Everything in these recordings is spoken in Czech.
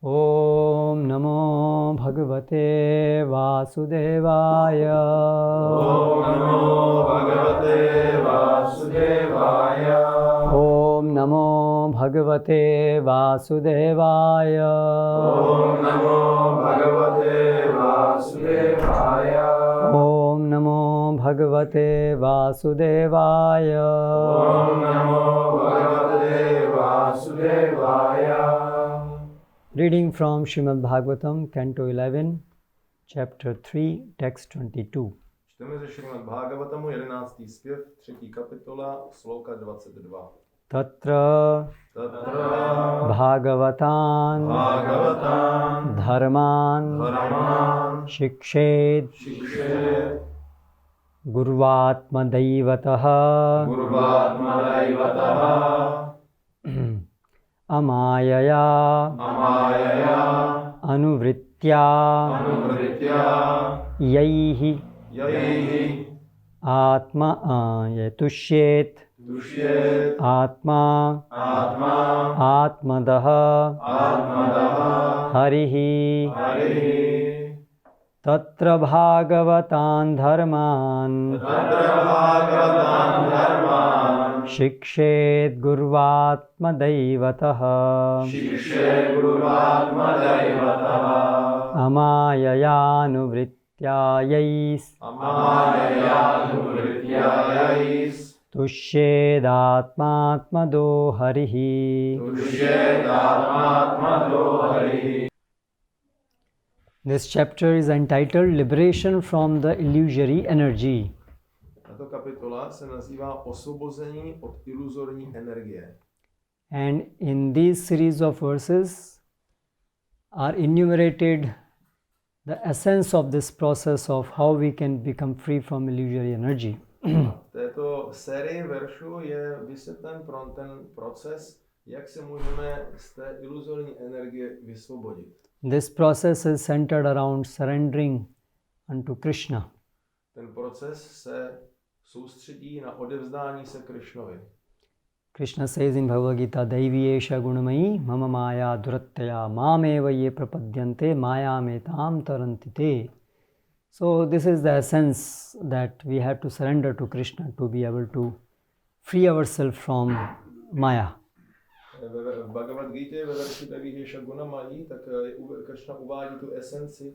Om Namo Bhagavate Vasudevaya. Om Namo Bhagavate Vasudevaya. Om Namo Bhagavate Vasudevaya. Om Namo Bhagavate Vasudevaya. Om Namo Bhagavate Vasudevaya. Om Namo Bhagavate Vasudevaya. Reading from Srimad Bhagavatam, Canto 11, Chapter 3, Text 22. Čteme ze Srimad Bhagavatamu 11. zpěv, 3. kapitola, sloka 22. Tatra Bhagavatam Dharman Shikshed Gurvatma Daivataha Amayaya Anuvritya Yaihi Atma Yatushet Atma Atmadaha Harihi Tatra Bhagavatan Dharman Shikshed Gurvatma Daivataha Amayayanuvrityayais Tushyedatmatmado Harihi. This chapter is entitled Liberation from the Illusory Energy. Tato kapitola se nazývá Osvobození od iluzorní energie. And in these series of verses are enumerated the essence of this process of how we can become free from illusory energy. V této sérii veršů je vysvětlen ten proces, jak se můžeme z té iluzorní energie vysvobodit. This process is centered around surrendering unto Krishna. Ten proces se soustředí na odevzdání se Krishnovi. Krishna says in Bhagavad Gita, Daiviyesha gunamayi mama maya durattaya mameva ye prapadyante maya metam tarantite. So this is the essence that we have to surrender to Krishna to be able to free ourselves from Maya. V Bhagavad Gita ve verši Daiviyesha gunamayi, tak Krishna uvádí tu esenci,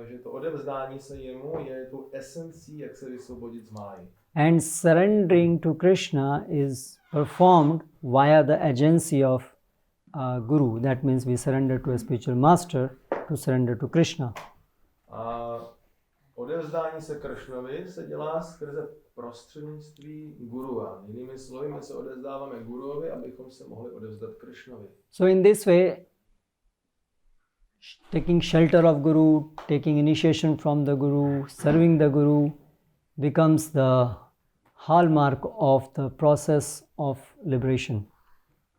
že to odevzdání se jemu je tu esencí, jak se vysvobodit z máji. And surrendering to Krishna is performed via the agency of Guru. That means we surrender to a spiritual master to surrender to Krishna. A odevzdání se Krishnovi se dělá skrze prostřednictví gurua. Jinými slovy, my se odevzdáváme guruovi, abychom se mohli odevzdat Krishnovi. So in this way, taking shelter of Guru, taking initiation from the Guru, serving the Guru becomes the hallmark of the process of liberation.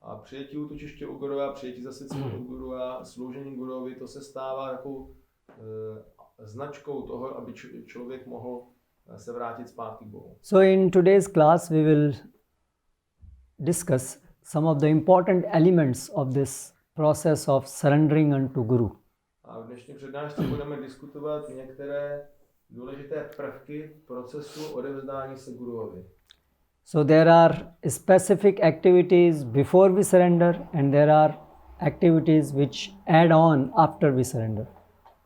A přijetí útočiště u gurua, přijetí zasvěcení u gurua, sloužení guruovi, to se stává jako značkou toho, aby člověk mohl se vrátit zpátky k Bohu. So in today's class we will discuss some of the important elements of this process of surrendering unto Guru. A v dnešní přednášce budeme diskutovat některé důležité prvky procesu odevzdání se guruovi. So there are specific activities before we surrender and there are activities which add on after we surrender.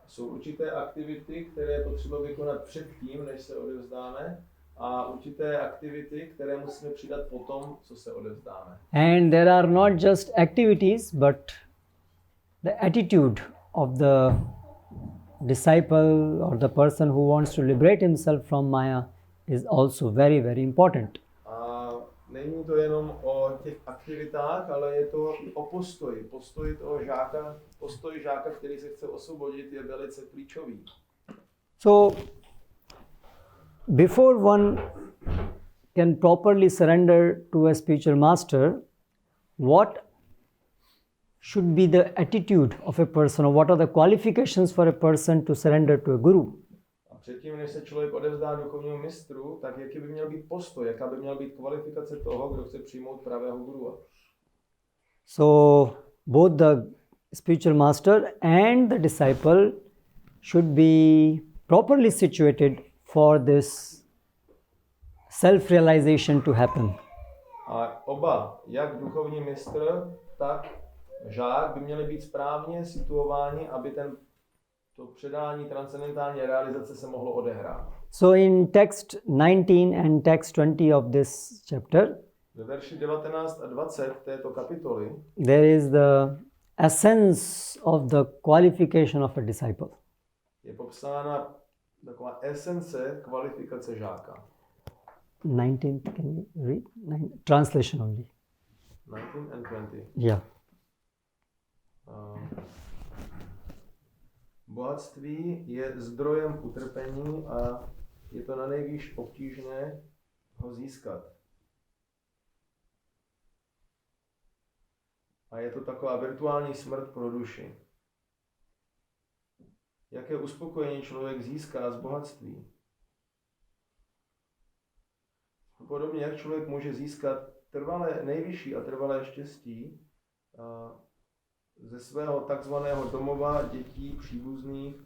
Jsou určité aktivity, které je potřeba vykonat předtím, než se odevzdáme, a určité aktivity, které musíme přidat potom, co se odevzdáme. And there are not just activities but the attitude of the disciple or the person who wants to liberate himself from Maya is also very, very important. A není to jenom o těch aktivitách, ale je to i o postoji. Postoj žáka, který se chce osvobodit, je velice klíčový. So, before one can properly surrender to a spiritual master, what should be the attitude of a person, or what are the qualifications for a person to surrender to a guru? A předtím, než se člověk odevzdá duchovnímu mistru, tak jaký by měl být postoj, jaká by měla být kvalifikace toho, kdo chce přijmout pravého gurua? So, both the spiritual master and the disciple should be properly situated for this self-realization to happen. A oba, jak duchovní mistr, tak žák by měli být správně situováni, aby to předání transcendentální realizace se mohlo odehrát. So in text 19 and text 20 of this chapter, Ve verši 19 a 20 této kapitoly there is the essence of the qualification of a disciple. je popsána taková esence kvalifikace žáka. 19, can you read? Translation only. 19 and 20. Yeah. Bohatství je zdrojem utrpení a je to na nejvýš obtížné ho získat. A je to taková virtuální smrt pro duši. Jaké uspokojení člověk získá z bohatství? Podobně jak člověk může získat nejvyšší a trvalé štěstí ze svého takzvaného domova, dětí, příbuzných,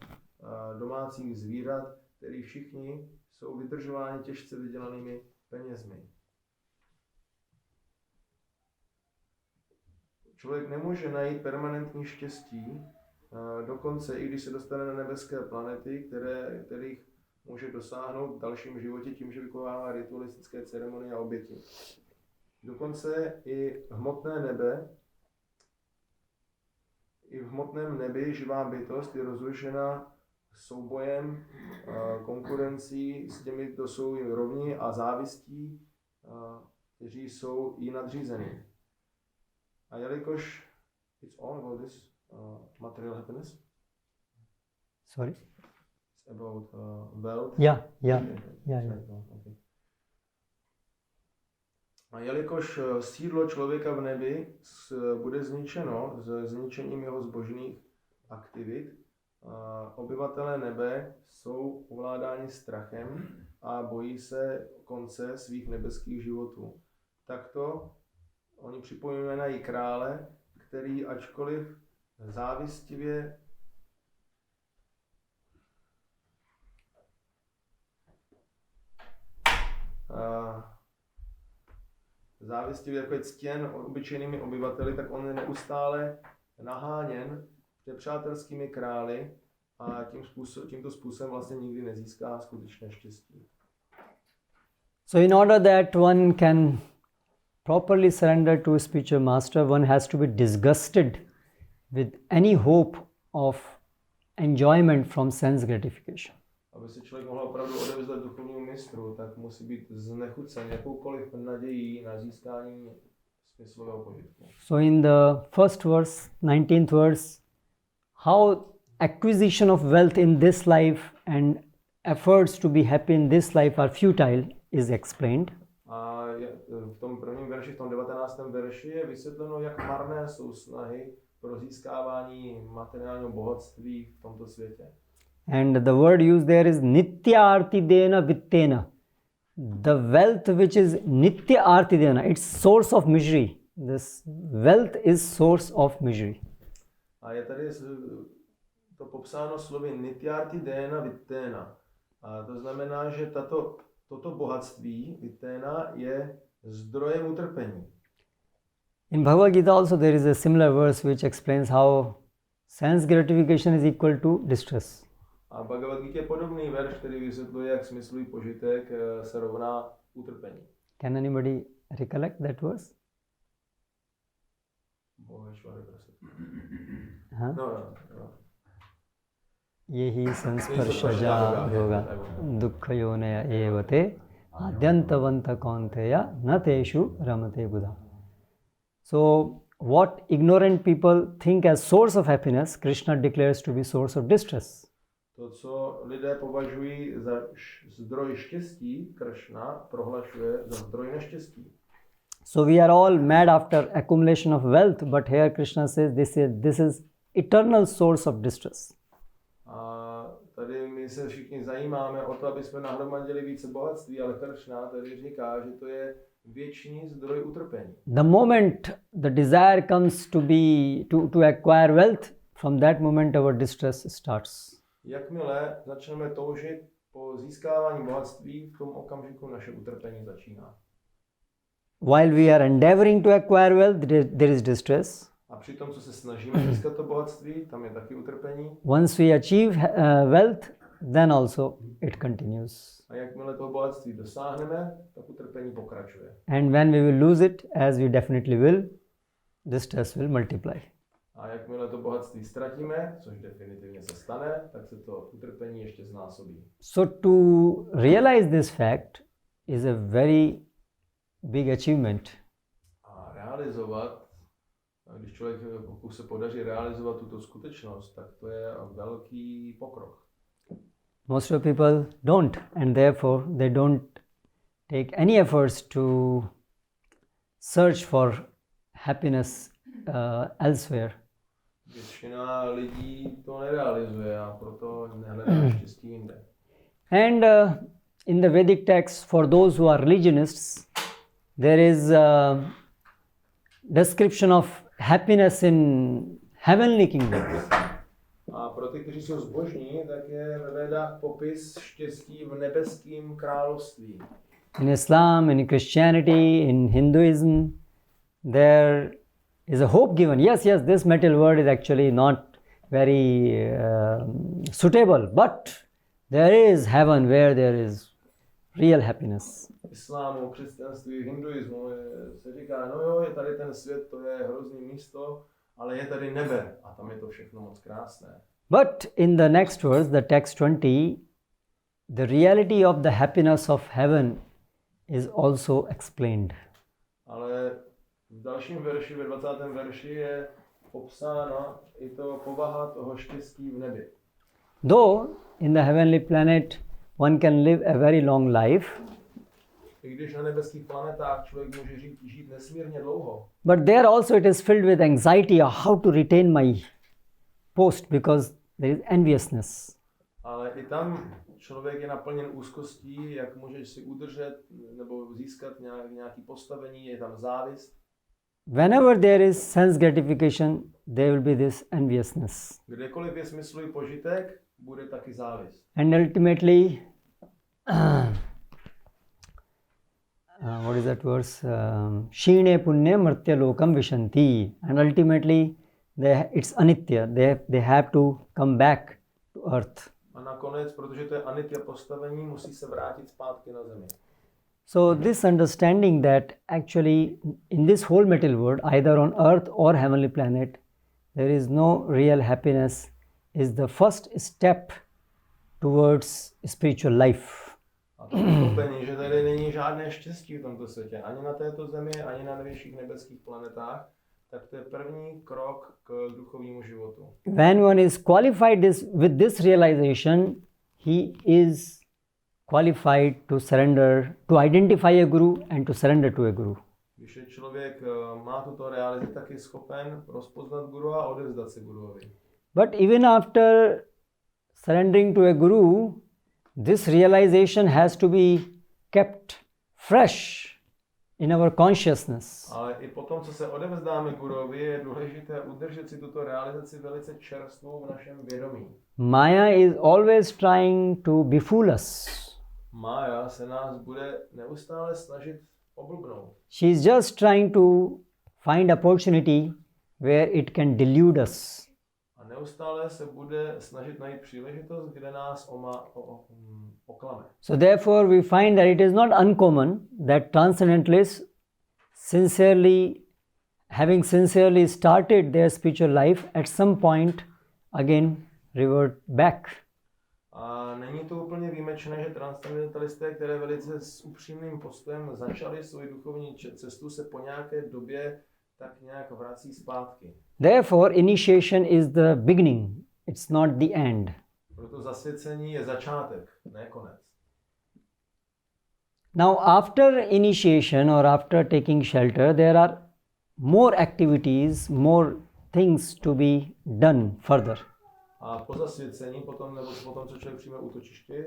domácích zvířat, který všichni jsou vydržováni těžce vydělanými penězmi. Člověk nemůže najít permanentní štěstí, dokonce i když se dostane na nebeské planety, kterých může dosáhnout v dalším životě tím, že vykonává ritualistické ceremonie a oběti. Dokonce i v hmotném nebi živá bytost je rozrušena soubojem, konkurencí s těmi, kdo jsou jim rovní a závistí, kteří jsou jí nadřízení. A jelikož it's all about this material happiness. Sorry? It's about wealth. Yeah. Okay. A jelikož sídlo člověka v nebi bude zničeno zničením jeho zbožných aktivit, obyvatelé nebe jsou ovládáni strachem a bojí se konce svých nebeských životů. Takto oni připomínají krále, který ačkoliv závistivě jako je ctěn obyčejnými obyvateli, tak on je neustále naháněn nepřátelskými králi a tímto způsobem vlastně nikdy nezíská skutečné štěstí. So in order that one can properly surrender to a spiritual master, one has to be disgusted with any hope of enjoyment from sense gratification. Aby se člověk mohl opravdu odevzdat duchovnímu mistru, tak musí být znechucen jakoukoliv nadějí na získání smyslového požitku. So in the first verse, 19th verse, how acquisition of wealth in this life and efforts to be happy in this life are futile is explained. A v tom prvním verši, v tom 19. verši je vysvětleno, jak marné jsou snahy pro získávání materiálního bohatství v tomto světě. And the word used there is nitya artidena vittena. The wealth which is nitya artidena, it's source of misery. This wealth is source of misery. A je tady to popsáno slovy nitya artidena vittena. A to znamená, že toto bohatství vittena je zdrojem utrpení. In Bhagavad Gita also there is a similar verse which explains how sense gratification is equal to distress. A v Bhagavad Gita je podobný verš, který vysvětluje, jak smyslový požitek se rovná utrpení. Can anybody recollect that verse? Huh? No. Yehi sansparshaja yoga dukkhayoneya evate adyantavanta kaunteya nateshu ramate buddha. So what ignorant people think as source of happiness, Krishna declares to be source of distress. To, co lidé považují za zdroj štěstí, Krishna prohlašuje za zdroj neštěstí. So we are all mad after accumulation of wealth, but here Krishna says this is eternal source of distress. A tady my se všichni zajímáme o to, aby jsme nahromadili více bohatství, ale Krishna tady říká, že to je věčný zdroj utrpení. The moment the desire comes to acquire wealth, from that moment our distress starts. Jakmile začneme toužit po získávání bohatství, v tom okamžiku naše utrpení začíná. While we are endeavoring to acquire wealth, there is distress. A při tom, co se snažíme získat to bohatství, tam je taky utrpení. Once we achieve wealth, then also it continues. A jakmile toho bohatství dosáhneme, tak utrpení pokračuje. And when we will lose it, as we definitely will, distress will multiply. A jakmile to bohatství ztratíme, což definitivně se stane, tak se to utrpení ještě znásobí. So to realize this fact is a very big achievement. A realizovat, když člověk, pokud se podaří realizovat tuto skutečnost, tak to je velký pokrok. Most of people don't, and therefore they don't take any efforts to search for happiness elsewhere. Většina lidí to nerealizuje a proto nehledá štěstí jinde. And in the Vedic text, for those who are religionists, there is a description of happiness in heavenly kingdoms. A pro ty, kteří jsou zbožní, tak je ve Vedách popis štěstí v nebeském království. In Islam, in Christianity, in Hinduism, there is a hope given. Yes, this material world is actually not very suitable, but there is heaven where there is real happiness. V islámu, křesťanství, hinduismu se říká, no jo, je tady ten svět, to je hrozný místo, ale je tady nebe a tam je to všechno moc krásné. But in the next verse, the text 20, the reality of the happiness of heaven is also explained. Ale v dalším verši, ve 20. verši je popsána i to povaha toho štěstí v nebi. Though in the heavenly planet one can live a very long life, I když na nebeských planetách člověk může žít nesmírně dlouho, but there also it is filled with anxiety of how to retain my post because there is enviousness. ale i tam člověk je naplněn úzkostí, jak můžeš si udržet nebo získat nějaký postavení, je tam závist. Whenever there is sense gratification, there will be this enviousness. Kdekoliv je smyslový požitek, bude taky závist. And ultimately, what is that verse? Shine punne mrtya lokam vishanti. And ultimately, it's anitya. They have to come back to earth. A nakonec, protože to je anitya postavení, musí se vrátit zpátky na zemi. So this understanding that actually in this whole material world, either on earth or heavenly planet, there is no real happiness is the first step towards spiritual life. A to pochopení, že tady není žádné štěstí v tomto světě, ani na této zemi, ani na nejvyšších nebeských planetách, tak to je první krok k duchovnímu životu. When one is qualified with this realization, he is qualified to surrender, to identify a guru and to surrender to a guru. Když je člověk má tuto realizaci, tak je schopen rozpoznat guru a odevzdat se guruovi. But even after surrendering to a guru, this realization has to be kept fresh in our consciousness. Ale i potom, co se odevzdáme guruovi, je důležité udržet si tuto realizaci velice čerstvou v našem vědomí. Maya is always trying to befool us. Mája se nás bude neustále snažit oblbnout. She is just trying to find opportunity where it can delude us. A neustále se bude snažit najít příležitost, kde nás oklame. So therefore we find that it is not uncommon that transcendentalists having sincerely started their spiritual life, at some point again revert back. A není to úplně výjimečné, že transcendentalisté, které velice s upřímným postojem začali svou duchovní cestu, se po nějaké době tak nějak vrací zpátky. Therefore, initiation is the beginning, it's not the end. Proto zasvěcení je začátek, ne konec. Now, after initiation or after taking shelter, there are more activities, more things to be done further. A po zasvěcení, potom, co člověk přijme útočiště,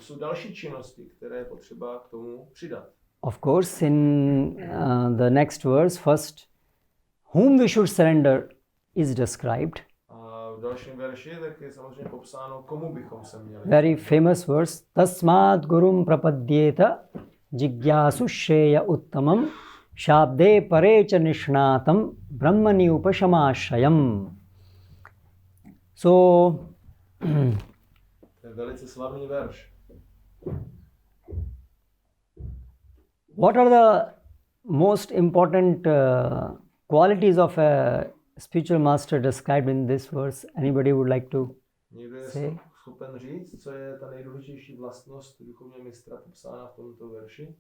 jsou další činnosti, které je potřeba k tomu přidat. of course, in the next verse, first, whom we should surrender is described. A v dalším verši tak je samozřejmě popsáno, komu bychom se měli. Very famous verse. Tasmad gurum prapadyeta jigyasu shreya uttamam shabde parecha nishnatam brahmani upashamashayam. So, To je velice slavný verš. what are the most important qualities of a spiritual master described in this verse? Anybody would like to Někdo je say? schopen říct, co je ta nejdůležitější vlastnost duchovního mistra popsána v tomto verši?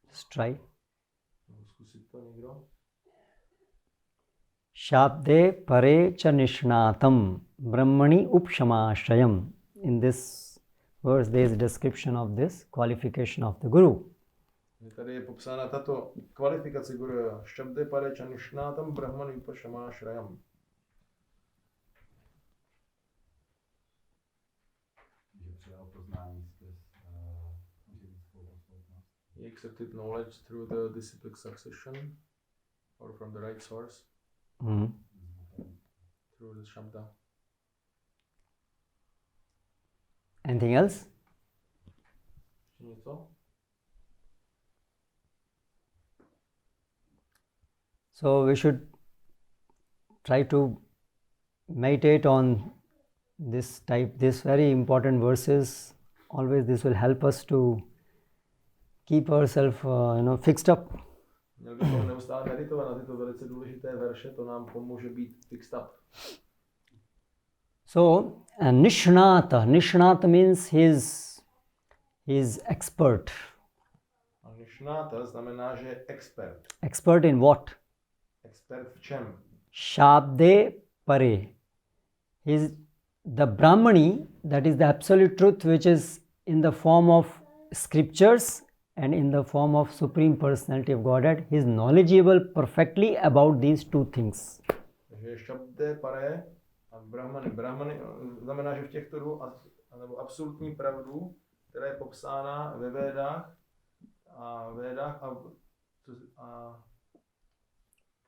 Just try. Zkusit to někdo? Shabde pare cha nishnatam brahmani upshamashayam. In this verse there is a description of this qualification of the guru. Tady je popsána tato kvalifikace guru. Šabde parecha nishnatam brahmani upashamashayam. Že přijal poznání skrz živickou posloupnost. He accepted knowledge through the disciplic succession or from the right source through the shabda. Anything else? Ještě něco? So we should try to meditate on this very important verses. Always this will help us to keep ourselves fixed up. Měli bychom neustále meditovat na tyto velice důležité verše, to nám pomůže být fixed up. So nishnata means he is expert. A nishnata znamená, že je expert. Expert in what? Expert v čem? Shabde pare. He is the Brahmani, that is the absolute truth which is in the form of scriptures and in the form of Supreme Personality of Godhead. He is knowledgeable perfectly about these two things. Takže šabde pare a brahmany znamená, že v těchto dvou nebo absolutní pravdu, která je popsána ve védách a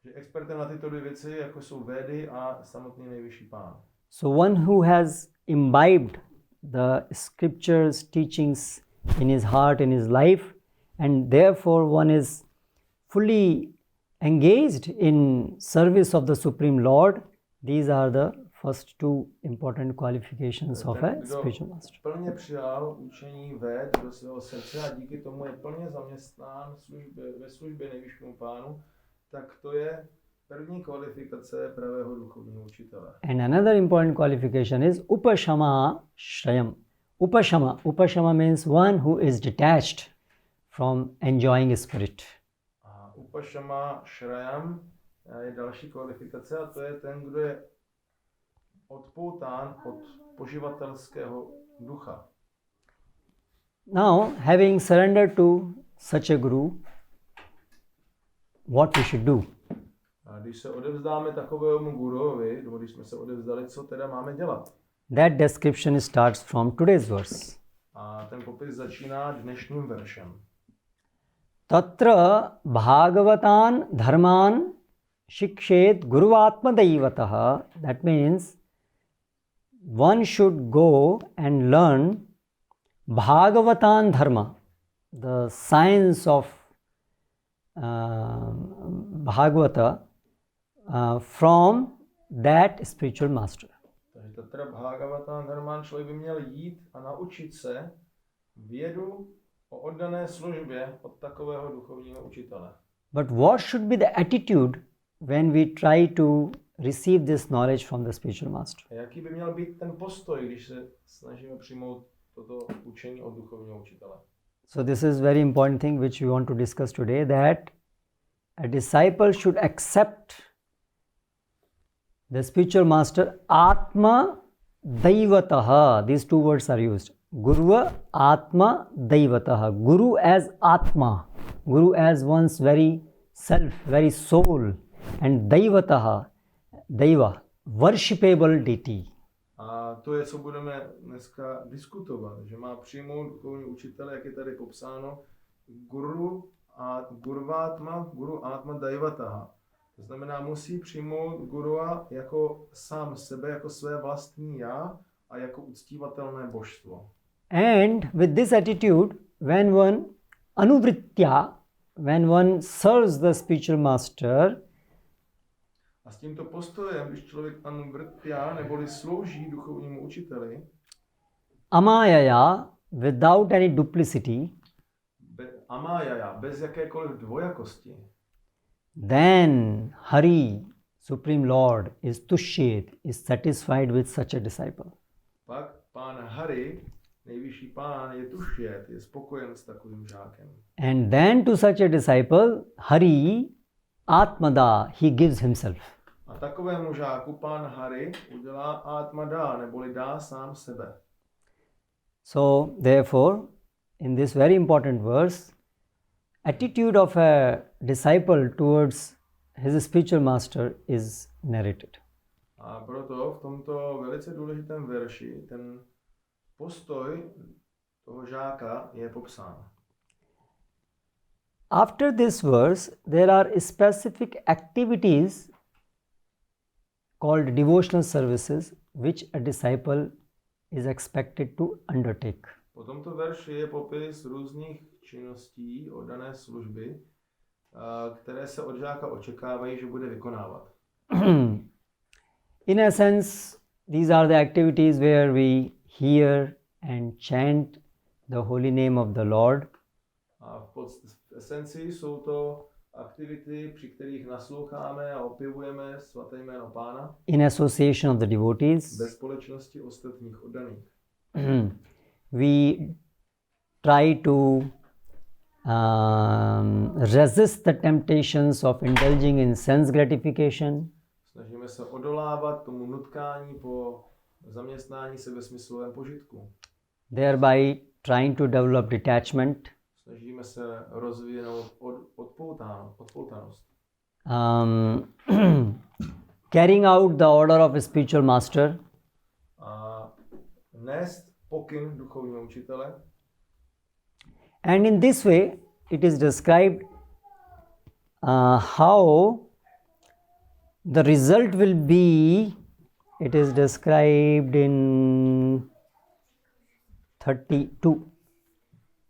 že expertem na tyto dvě věci, jako jsou védy a samotný nejvyšší pán. So one who has imbibed the scriptures, teachings in his heart, in his life, and therefore one is fully engaged in service of the Supreme Lord. These are the first two important qualifications of a spiritual master. Plně přijal učení véd do svého srdce a díky tomu je plně zaměstnán ve službě nejvyššímu pánu, tak to je první kvalifikace pravého duchovního učitele. And another important qualification is upashama shrayam. Upashama means one who is detached from enjoying a spirit. A upashama shrayam je další kvalifikace a to je ten, kdo je odpoután od poživatelského ducha. Now, having surrendered to such a guru, what we should do? A když se odevzdáme takovému guruovi, nebo když jsme se odevzdali, co teda máme dělat? That description starts from today's verse. A ten popis začíná dnešním veršem. Tatra bhagavatan dharman shikshet guruvatma daivataha. That means one should go and learn bhagavatan dharma, the science of Bhagavata from that spiritual master. Takže Tatra Bhagavatam Dharman, člověk by měl jít a naučit se vědu o oddané službě od takového duchovního učitele. But what should be the attitude when we try to receive this knowledge from the spiritual master? A jaký by měl být ten postoj, když se snažíme přijmout toto učení od duchovního učitele? So this is very important thing which we want to discuss today, that a disciple should accept the spiritual master Atma Daivataha. These two words are used. Guru Atma Daivataha. Guru as Atma. Guru as one's very self, very soul. And Daivataha, Daiva, worshipable deity. A to je, co budeme dneska diskutovat, že má přijmout duchovní učitele, jak je tady popsáno, guru a guru atma daivataha. To znamená, musí přijmout gurua jako sám sebe, jako své vlastní já a jako uctívatelné božstvo. And with this attitude, when one anuvritya, when one serves the spiritual master, A s tímto postojem, když člověk anuvritya, neboli slouží duchovnímu učiteli, amayaya, without any duplicity, amájaya, bez jakékoliv dvojakosti, then Hari, Supreme Lord, is tushit, is satisfied with such a disciple. pak pán Hari, nejvyšší pán, je tušet, je spokojen s takovým žákem. And then to such a disciple, Hari, Atmada, he gives himself. A takovému žáku pán Hari udělá atmada, neboli dá sám sebe. So, therefore, in this very important verse, attitude of a disciple towards his spiritual master is narrated. A proto v tomto velice důležitém verši ten postoj toho žáka je popsán. After this verse, there are specific activities called devotional services which a disciple is expected to undertake. Po tomto verši je popis různých činností od dané služby, které se od žáka očekávají, že bude vykonávat. In a sense, these are the activities where we hear and chant the holy name of the Lord. A v esenci jsou to aktivity, při kterých nasloucháme a opěvujeme svaté jméno Pána In association of the devotees, bez společnosti ostatních oddaných. we try to resist the temptations of indulging in sense gratification. Snažíme se odolávat tomu nutkání po zaměstnání se ve smyslovém požitku. Thereby trying to develop detachment, Snažíme se rozvinout odpoutanost. Carrying out the order of a spiritual master, A nést pokyn duchovního učitele. and in this way it is described how the result will be. It is described in 32.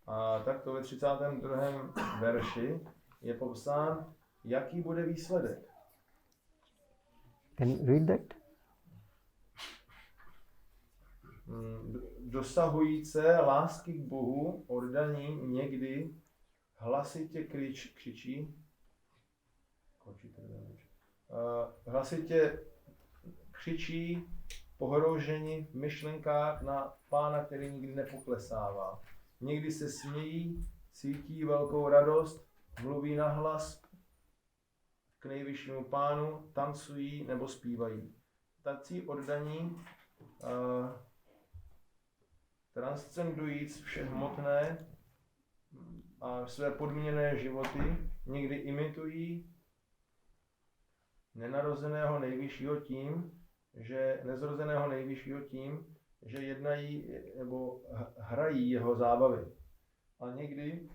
A takto ve 32. verši je popsán, jaký bude výsledek. Can you read that? Dosahujíce lásky k Bohu oddaní někdy hlasitě křičí, hlasitě křičí pohrouženi v myšlenkách na Pána, který nikdy nepoklesává. Někdy se smějí, cítí velkou radost, mluví nahlas k nejvyššímu Pánu, tancují nebo zpívají. Tací oddaní transcendujíc vše hmotné a své podmíněné životy někdy imitují nezrozeného nejvyššího tím, že jednají nebo hrají jeho zábavy. A někdy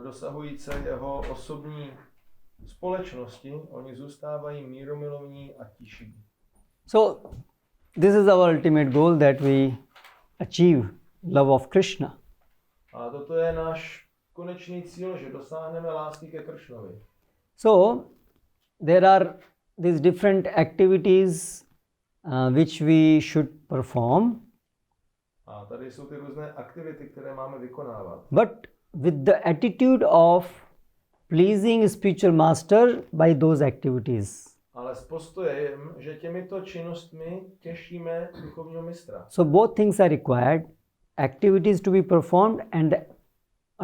dosahujíce jeho osobní společnosti, oni zůstávají mírumilovní a tiší. So, this is our ultimate goal, that we achieve love of Krishna. A toto je náš konečný cíl, že dosáhneme lásky ke Kršnovi. So, there are these different activities which we should perform, A tady jsou ty různé aktivity, které máme vykonávat. but with the attitude of pleasing spiritual master by those activities. Ale s postojem, že těmito činnostmi těšíme duchovního mistra. So both things are required, activities to be performed and the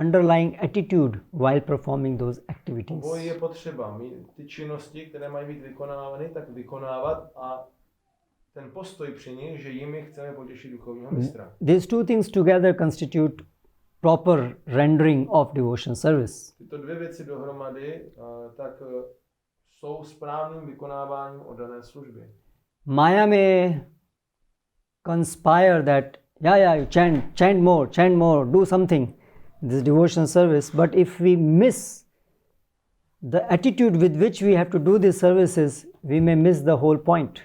underlying attitude while performing those activities. Obojí je potřeba. Mít ty činnosti, které mají být vykonávány, tak vykonávat a ten postoj při nich, že jimi chceme potěšit duchovního mistra. These two things together constitute proper rendering of devotion service. Tyto dvě věci dohromady tak jsou správným vykonáváním oddané služby. Maya may conspire that, you chant more, do something, this devotional service. But if we miss the attitude with which we have to do these services, we may miss the whole point.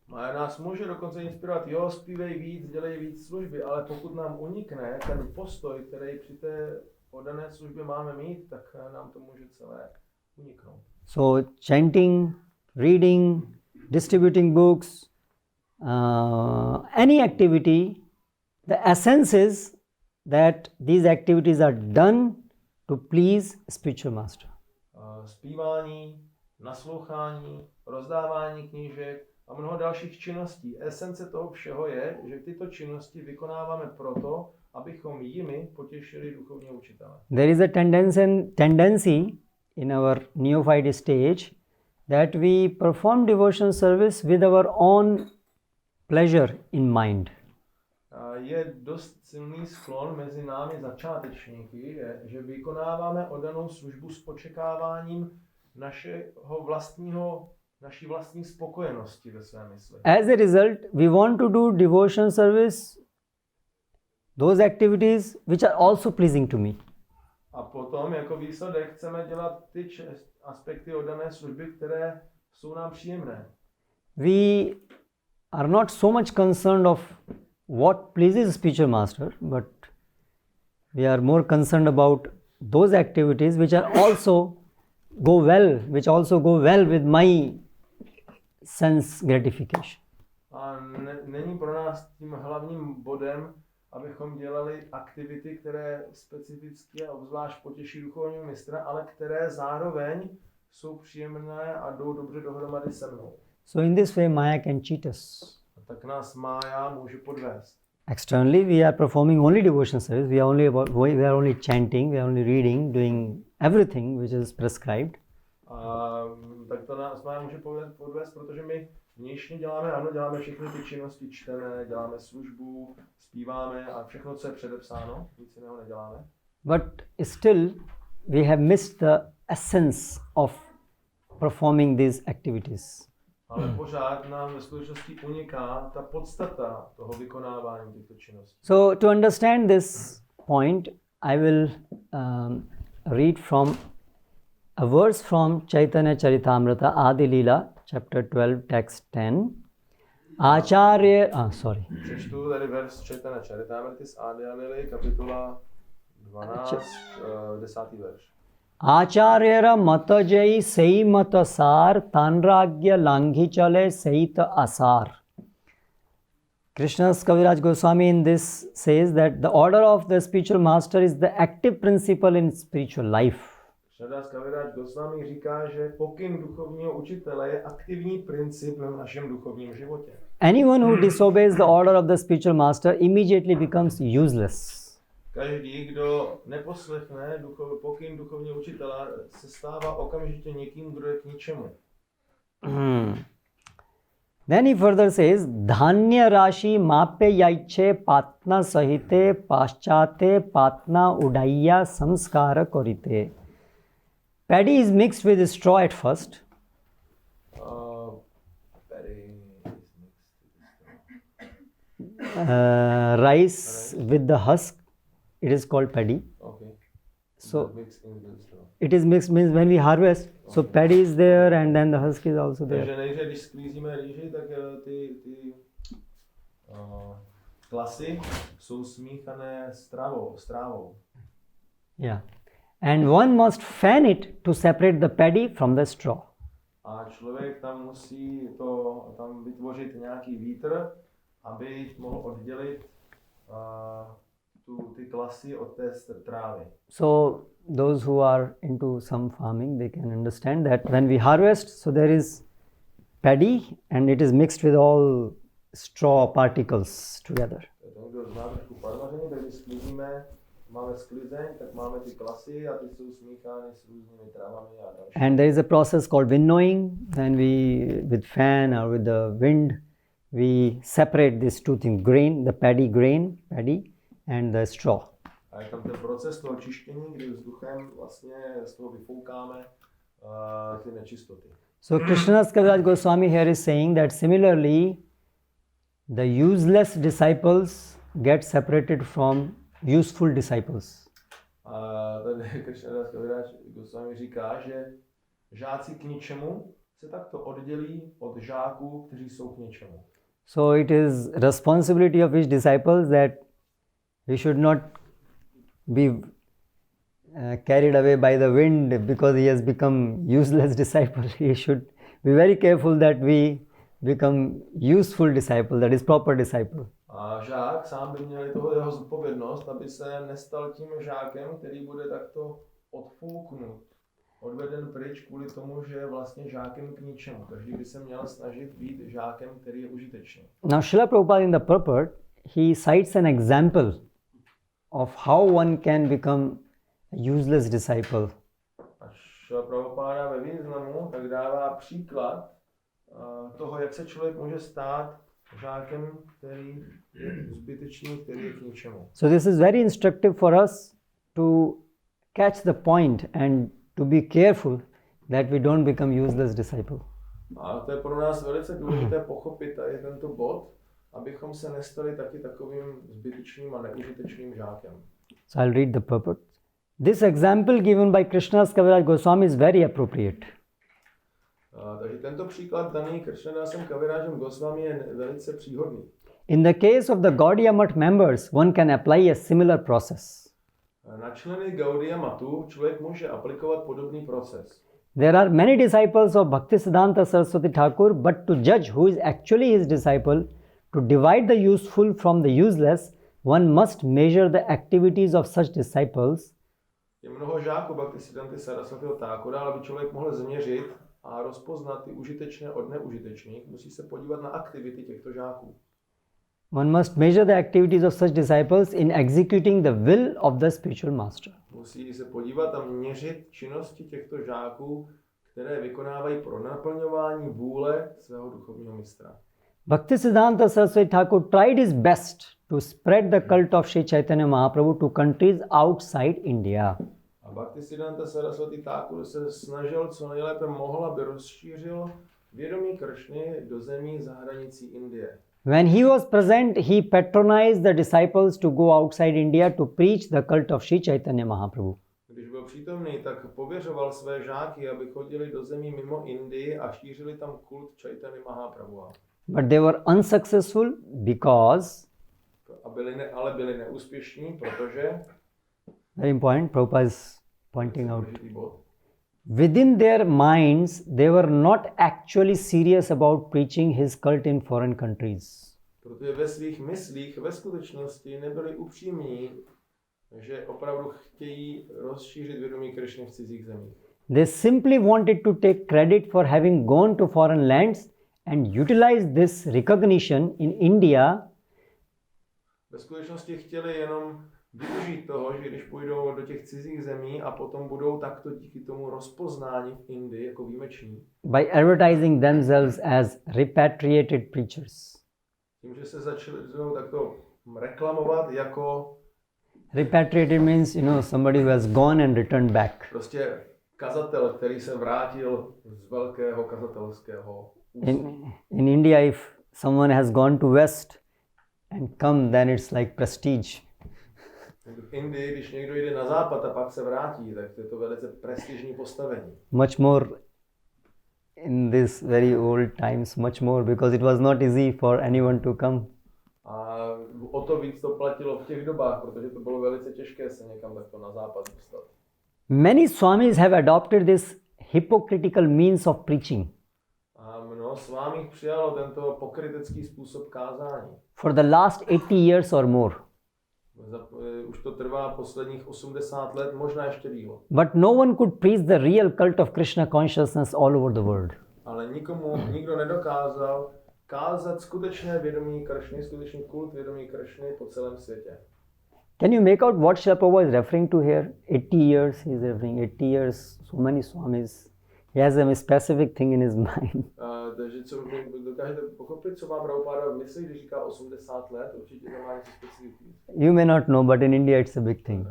Maja nás může dokonce inspirovat, zpívej víc, dělej víc služby, ale pokud nám unikne ten postoj, který při té oddané službě máme mít, tak nám to může celé uniknout. So chanting, reading, distributing books, any activity, the essence is that these activities are done to please spiritual master. Zpívání, naslouchání, rozdávání knížek a mnoho dalších činností. Esence toho všeho je, že tyto činnosti vykonáváme proto, abychom jimi potěšili duchovního učitele. There is a tendency in our neophyte stage that we perform devotional service with our own pleasure in mind. Je dost silný sklon mezi námi začátečníky, že vykonáváme oddanou službu s očekáváním naší vlastní spokojenosti ve své mysli. As a result, we want to do devotional service, those activities which are also pleasing to me. A potom jako výsledek chceme dělat ty aspekty oddané služby, které jsou nám příjemné. We are not so much concerned of what pleases the spiritual master, but we are more concerned about those activities which also go well with my sense gratification. A není pro nás tím hlavním bodem, abychom dělali aktivity, které specificky a obzvlášť potěší duchovního mistra, ale které zároveň jsou příjemné a jdou dobře dohromady se mnou. So in this way Maya can cheat us. A tak nás Mája může podvést. Externally we are performing only devotional service, we are only chanting, we are only reading, doing everything which is prescribed. A tak to nás Mája může podvést, protože my vnějšně děláme všechny ty činnosti, čteme, děláme službu, zpíváme a všechno, co je předepsáno, nic jiného neděláme. But still we have missed the essence of performing these activities. Ale pořád nám ve skutečnosti uniká ta podstata toho vykonávání těchto činností. So to understand this point, I will read from a verse from Chaitanya Charitamrita Adi Leela, chapter 12, text 10. Přečtu tady vers Chaitanya Charitamrity z Adi Leely, kapitola 12, 10. verš. Acharyara matajai sei matasar tanragya langhi chale seit asar. Krishna's Kaviraj Goswami in this says that the order of the spiritual master is the active principle in spiritual life. Krishna's Kaviraj Goswami říká, že pokyn duchovního učitele je aktivní princip v našem duchovním životě. Anyone who disobeys the order of the spiritual master immediately becomes useless. Každý, kdo neposlechne pokyn duchovního učitele, se stává okamžitě někým, kdo je k ničemu. Then he further says, Dhanya Rashi Mape Yaiche Patna Sahite Paschate Patna Udaya Samskara Korite. Paddy is mixed with straw at first. Paddy is mixed with straw. Rice with the husk, it is called paddy. Okay. So it is mixed means when we harvest, so paddy is there and then the husk is also there. Takže nejdřív, když sklízíme rýži, tak ty klasy jsou smíchané s trávou. Yeah. And one must fan it to separate the paddy from the straw. A člověk tam musí tam vytvořit nějaký vítr, aby mohl oddělit ty klasy od té trávy. So those who are into some farming, they can understand that when we harvest, so there is paddy and it is mixed with all straw particles together. Kdo zná trošku farmaření, tak když sklízíme, máme sklizeň, tak máme ty klasy a ty jsou smíchány s různými trávami a další. And there is a process called winnowing, when we, with fan or with the wind, we separate these two things, grain, the paddy and the straw. A je tam ten proces toho čištění, kdy vzduchem vlastně z toho vyfoukáme ty nečistoty. So Krishnadas Kaviraj Goswami here is saying that similarly, the useless disciples get separated from useful disciples. A tady Krishnadas Kaviraj Goswami říká, že žáci k ničemu se takto oddělí od žáků, kteří jsou k něčemu. So it is responsibility of each disciple that he should not be carried away by the wind because he has become useless disciple. He should be very careful that we become useful disciple, that is proper disciple. A žák sám by měl toho jeho zodpovědnost, aby se nestal tím žákem, který bude takto odfouknut, odveden pryč kvůli tomu, že je vlastně žákem k ničemu. Každý by se měl snažit být žákem, který je užitečný. Now Srila Prabhupada in the purport, he cites an example of how one can become a useless disciple. A Srila Prabhupada ve významu tak dává příklad toho, jak se člověk může stát žákem, který je zbytečný, který je k ničemu. So this is very instructive for us to catch the point and to be careful that we don't become useless disciple. A to je pro nás velice důležité pochopit tady tento bod, abychom se nestali taky takovým zbytečným a neužitečným žákem. So I'll read the purport. This example given by Krishnadas Kaviraj Goswami is very appropriate. Takže tento příklad daný Krishnadasem Kavirajem Goswami je velice příhodný. In the case of the Gaudiya Math members, one can apply a similar process. Na členy Gaudiya Mathu člověk může aplikovat podobný proces. There are many disciples of Bhaktisiddhanta Saraswati Thakur, but to judge who is actually his disciple, to divide the useful from the useless, one must measure the activities of such disciples. Je mnoho žáků Bhaktisiddhanty Saraswatiho Thakura, ale aby člověk mohl změřit a rozpoznat ty užitečné od neužitečných, musí se podívat na aktivity těchto žáků. One must measure the activities of such disciples in executing the will of the spiritual master. Musí se podívat a měřit činnosti těchto žáků, které vykonávají pro naplňování vůle svého duchovního mistra. Bhaktisiddhanta Saraswati Thakur tried his best to spread the cult of Sri Chaitanya Mahaprabhu to countries outside India. A Bhaktisiddhanta Saraswati Thakur se snažil co nejlépe mohl, aby rozšířil vědomí Kršny do zemí za hranicí Indie. When he was present, he patronized the disciples to go outside India to preach the cult of Sri Chaitanya Mahaprabhu. Když byl přítomný, tak pověřoval své žáky, aby chodili do zemí mimo Indii a šířili tam kult Chaitanya Mahaprabhu. But they were unsuccessful because, Ale byli neúspěšní, protože very important, Prabhupada is pointing out, within their minds, they were not actually serious about preaching his cult in foreign countries. Protože ve svých myslích ve skutečnosti nebyli upřímní, že opravdu chtějí rozšířit vědomí Kršny v cizích zemích. They simply wanted to take credit for having gone to foreign lands and utilize this recognition in India. Ve skutečnosti chtěli jenom využít toho, že když půjdou do těch cizích zemí a potom budou takto díky tomu rozpoznání v Indii jako výjimeční. By advertising themselves as repatriated preachers. Tím, že se začali takto reklamovat jako repatriated means, somebody who has gone and returned back. Prostě kazatel, který se vrátil z velkého kazatelského úsilí. In India, if someone has gone to West and come, then it's like prestige. V Indii, když někdo jde na západ a pak se vrátí, tak je to velice prestižní postavení. Much more in these very old times, much more, because it was not easy for anyone to come. A o to víc to platilo v těch dobách, protože to bylo velice těžké se někam takto na západ dostat. Many swamis have adopted this hypocritical means of preaching. A mnoho svámích přijalo tento pokrytecký způsob kázání. For the last 80 years or more. Už to trvá posledních 80 let, možná ještě díl. But no one could preach the real cult of Krishna consciousness all over the world. Ale nikdo nedokázal kázat skutečné vědomí Kršny, skutečný kult vědomí Kršny po celém světě. Can you make out what Srila Prabhupada is referring to here? 80 years he is referring, 80 years, so many swamis. He has a specific thing in his mind. Takže co dokážete pochopit, co má Prabhupada v mysli, když říká 80 let, určitě to má něco specifického. You may not know, but in India it's a big thing.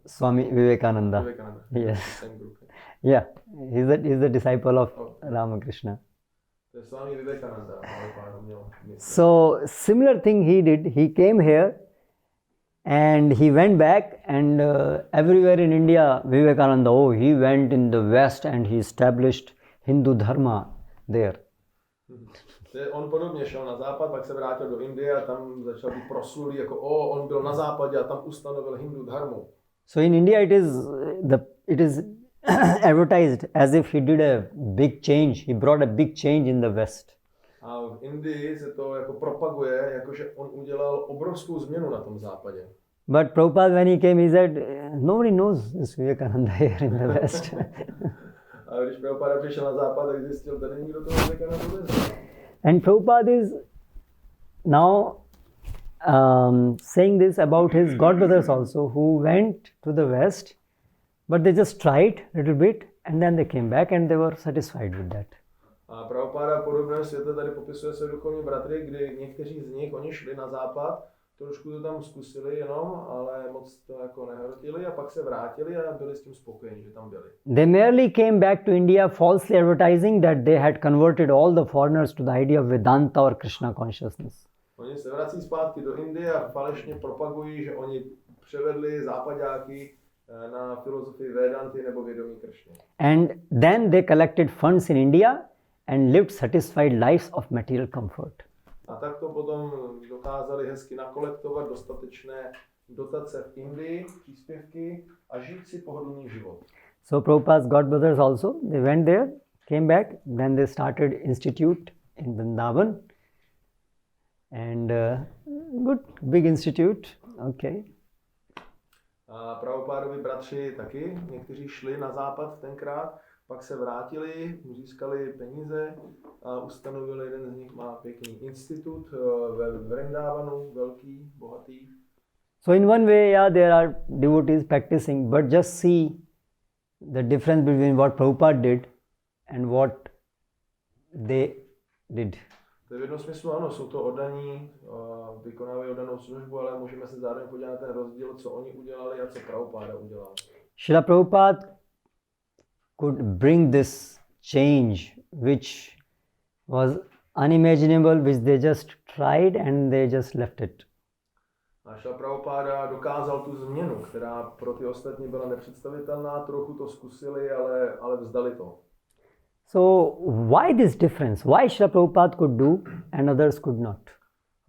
Swami Vivekananda. Vivekananda. Yes. Same group. Yeah, he's the disciple of Ramakrishna. To je Swami Vivekananda. So similar thing he did. He came here and he went back, and everywhere in India, Vivekananda, he went in the West and he established Hindu Dharma there. On podobně šel na západ, pak se vrátil do Indie a tam začal být proslulý jako on byl na západě a tam ustanovil Hindu dharmu. So in India it is advertised as if he did a big change. He brought a big change in the West. A v Indii se to jako propaguje, jakože on udělal obrovskou změnu na tom západě. But Prabhupada, when he came, he said, nobody knows this Vivekananda here in the West. A když Prabhupada přišel na západ, tak zjistil, tady nikdo toho Vivekananda nezná. And Prabhupada is now saying this about his godbrothers also, who went to the West, but they just tried a little bit and then they came back and they were satisfied with that. A Prabhupada podobného světa tady popisuje své duchovní bratry, kdy někteří z nich, oni šli na západ, trošku to tam zkusili jenom, ale moc to jako nehrotili a pak se vrátili a byli s tím spokojeni, že tam byli. They merely came back to India falsely advertising that they had converted all the foreigners to the idea of Vedanta or Krishna consciousness. Oni se vrací zpátky do Indie a falešně propagují, že oni převedli západáky na filozofii Vedanty nebo vědomí Krishny. And then they collected funds in India and lived satisfied lives of material comfort. A tak to potom dokázali hezky nakolektovat dostatečné dotace v Indii, příspěvky a žít si pohodlný život. So Prabhupada's godbrothers also, they went there, came back, then they started institute in Vrindavan. And good, big institute, okay. A Prabhupádovi bratři taky, někteří šli na západ tenkrát, pak se vrátili, získali peníze a ustanovili, jeden z nich má pěkný institut ve Vrindavanu, velký, bohatý. So in one way, yeah, there are devotees practicing, but just see the difference between what Prabhupada did and what they did. To je v jednom smyslu ano, jsou to oddaní, vykonávají oddanou službu, ale můžeme se zároveň podívat na ten rozdíl, co oni udělali a co Prabhupada udělal. Srila Prabhupada could bring this change which was unimaginable, which they just tried and they just left it. A Srila Prabhupada dokázal tu změnu, která pro ty ostatní byla nepředstavitelná, trochu to zkusili, ale vzdali to. So why this difference? Why Srila Prabhupada could do and others could not?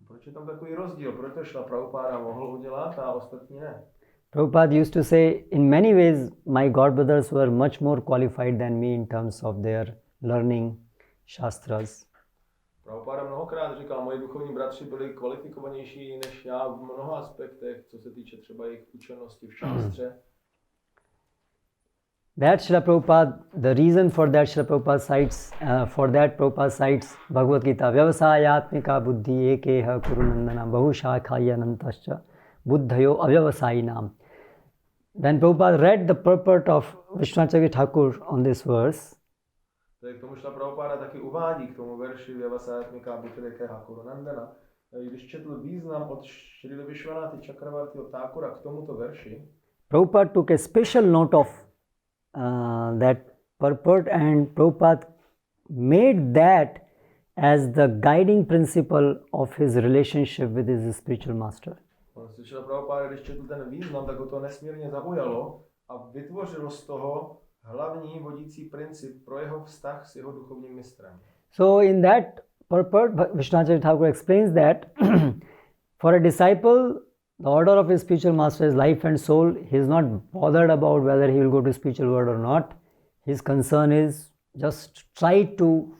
Proč je tam takový rozdíl? Proč to Srila Prabhupada mohl udělat a ostatní ne? Prabhupada used to say, in many ways, my godbrothers were much more qualified than me in terms of their learning shastras. Prabhupada mnohokrát říkal, moji duchovní bratři byli kvalifikovanější než já v mnoha aspektech, co se týče třeba jejich učenosti v šástře. That Srila Prabhupada, the reason for that Srila Prabhupada cites, Bhagavad Gita, Vyavasayatmika buddhi ekeha kurunandana bahushakhaya buddhayo avyavasayinam. When Prabhupada read the purport of Vishnacharya Thakur on this verse, k tomu Srila Prabhupada taky uvádí k tomu verši Vyavasayatmika buddhi ekeha kurunandana. Když četl význam od Srila Vishwanathi Chakravartiho Thakura k tomuto verši, Prabhupada took a special note of that purport and Prabhupada made that as the guiding principle of his relationship with his spiritual master. Slyšel Prabhupada, když četl ten význam, tak ho to nesmírně zaujalo a vytvořilo z toho hlavní vodící princip pro jeho vztah s jeho duchovním mistrem. So in that purport, Vishnacharya Thakur explains that for a disciple, the order of his spiritual master is life and soul. He is not bothered about whether he will go to spiritual world or not. His concern is just try to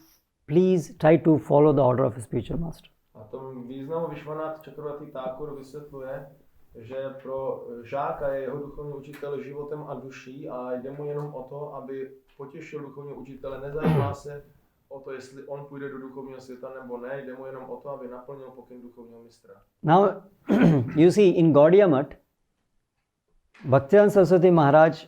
follow the order of his spiritual master. A tom významu Vishwanath Chakravarti Thakur vysvětluje, že pro žáka je jeho duchovní učitel životem a duší a jde mu jenom o to, aby potěšil duchovního učitele. Nezajímá se o to, jestli on půjde do duchovního světa nebo ne, jde mu jenom o to, aby naplnil pokyn duchovního mistra. Now, you see, in Gaudiya Math, Bhaktivedanta Saraswati Maharaj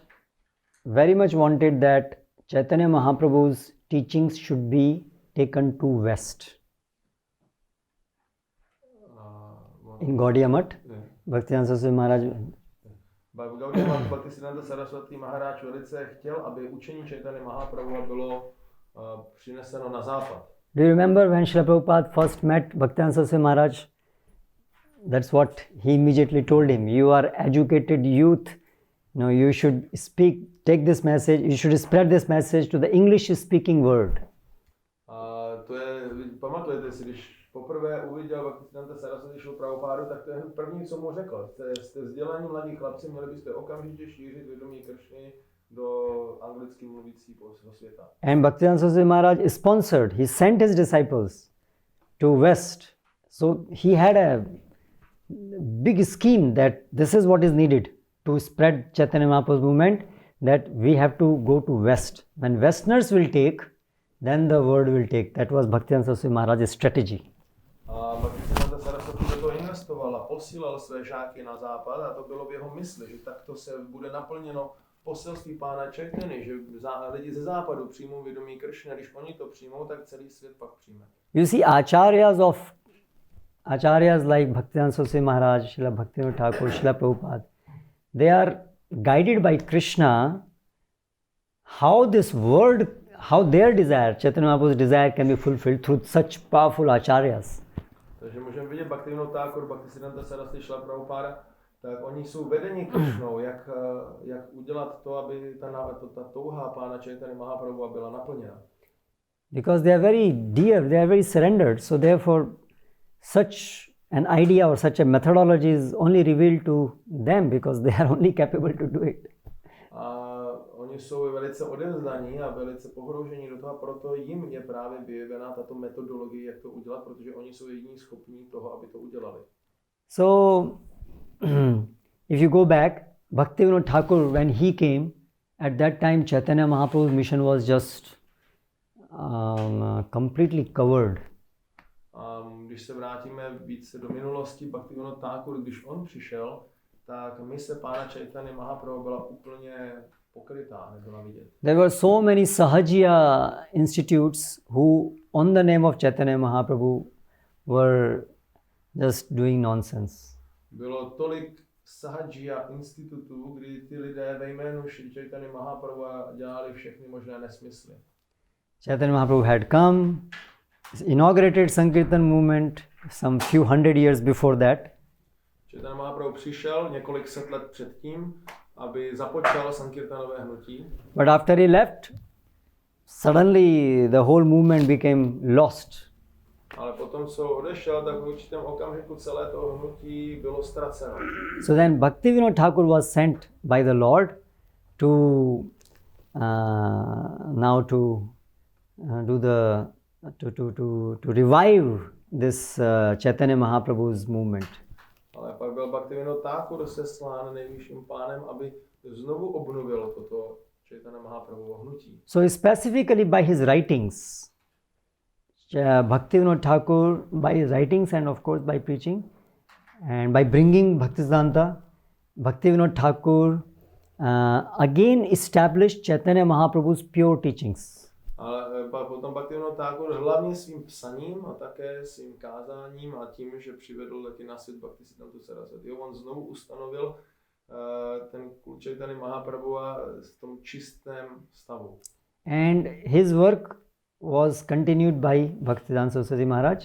very much wanted that Chaitanya Mahaprabhu's teachings should be taken to West. In Gaudiya Math, Bhaktivedanta Saraswati Maharaj, Gaudiya Bhaktisiddhanta Saraswati Maharaj velice chtěl, aby učení Chaitanya Mahaprabhu bylo přineseno na západ. Do you remember when Srila Prabhupada first met Bhaktivedanta Saraswati Maharaj? That's what he immediately told him. You are educated youth. You should take this message, you should spread this message to the English-speaking world. Pamatujete si, když poprvé uviděl Bhaktisiddhanta Saraswati Šrilu Prabhupádu, tak to je první, co mu řekl. Jste vzdělaní mladí chlapci, měli byste okamžitě šířit vědomí Kršny do anglicky mluvícího světa. And Bhaktisiddhanta Saraswati Maharaj sponsored, he sent his disciples to West. So he had a big scheme that this is what is needed to spread Chaitanya Mahaprabhu's movement, that we have to go to West. When Westerners will take, then the world will take. That was Bhaktisiddhanta Saraswati Maharaj's strategy. Bhaktisiddhanta Saraswati do toho investoval a posílal své žáky na západ a to bylo v jeho mysli, že takto se bude naplněno poselství Pána Chaitanya, že lidi ze západu přijmou vědomí Kršny, a když oni to přijmou, tak celý svět pak přijme. You see, acharyas like Bhaktisiddhanta Saraswati Maharaj, Srila Bhaktivinoda Thakur, Srila Prabhupada, they are guided by Krishna how this world, how their desire, Chaitanya Mahaprabhu's desire can be fulfilled through such powerful acharyas. Takže můžeme vidět Bhaktivinoda Thakur, Bhaktisiddhanta Saraswati, Srila Prabhupada, tak oni jsou vedeni Kršnou, jak udělat to, aby ta touha Pána Chaitanya Mahaprabhu byla naplněna. Because they are very dear, they are very surrendered, so therefore such an idea or such a methodology is only revealed to them because they are only capable to do it. A oni jsou velice odevzdaní a velice pohroužení do toho, a proto jim je právě vyjevená tato metodologie, jak to udělat, protože oni jsou jediní schopní toho, aby to udělali. So, if you go back, Bhaktivinoda Thakur, when he came, at that time Chaitanya Mahaprabhu's mission was just completely covered. Když se vrátíme více do minulosti, Bhaktivinoda Thakur, když on přišel, tak mise Pána Chaitanya Mahaprabhu byla úplně pokrytá, nebyla vidět. There were so many Sahajya institutes who, on the name of Chaitanya Mahaprabhu, were just doing nonsense. Bylo tolik Sahajya institutů, kdy ty lidé ve jménu Šri Chaitanya Mahaprabhu dělali všechny možné nesmysly. Chaitanya Mahaprabhu had come, inaugurated Sankirtan movement some few hundred years before that. Chaitanya Mahaprabhu přišel několik set let předtím, aby započal Sankirtanové hnutí. But after he left, suddenly the whole movement became lost. Ale potom, co odešel, tak v určitém okamžiku celé to hnutí bylo ztraceno. So then Bhaktivinoda Thakur was sent by the Lord to now to to revive this Chaitanya Mahaprabhu's movement. Ale pak byl Bhaktivinoda Thakur seslán nejvyšším pánem, aby znovu obnovil toto Chaitanya Mahaprabhuvo hnutí. So specifically by his writings, Bhaktivinoda Thakur, by his writings and of course by preaching and by bringing Bhaktisiddhanta, Bhaktivinoda Thakur again established Chaitanya Mahaprabhu's pure teachings. Ale potom Bhaktivinoda Thakur hlavně svým psaním a také svým kázáním a tím, že přivedl taky na svět Bhaktisiddhantu Saraswati, on znovu ustanovil ten kult Chaitanya Mahaprabhu v tom čistém stavu. And his work was continued by Bhaktisiddhanta Saraswati Maharaj.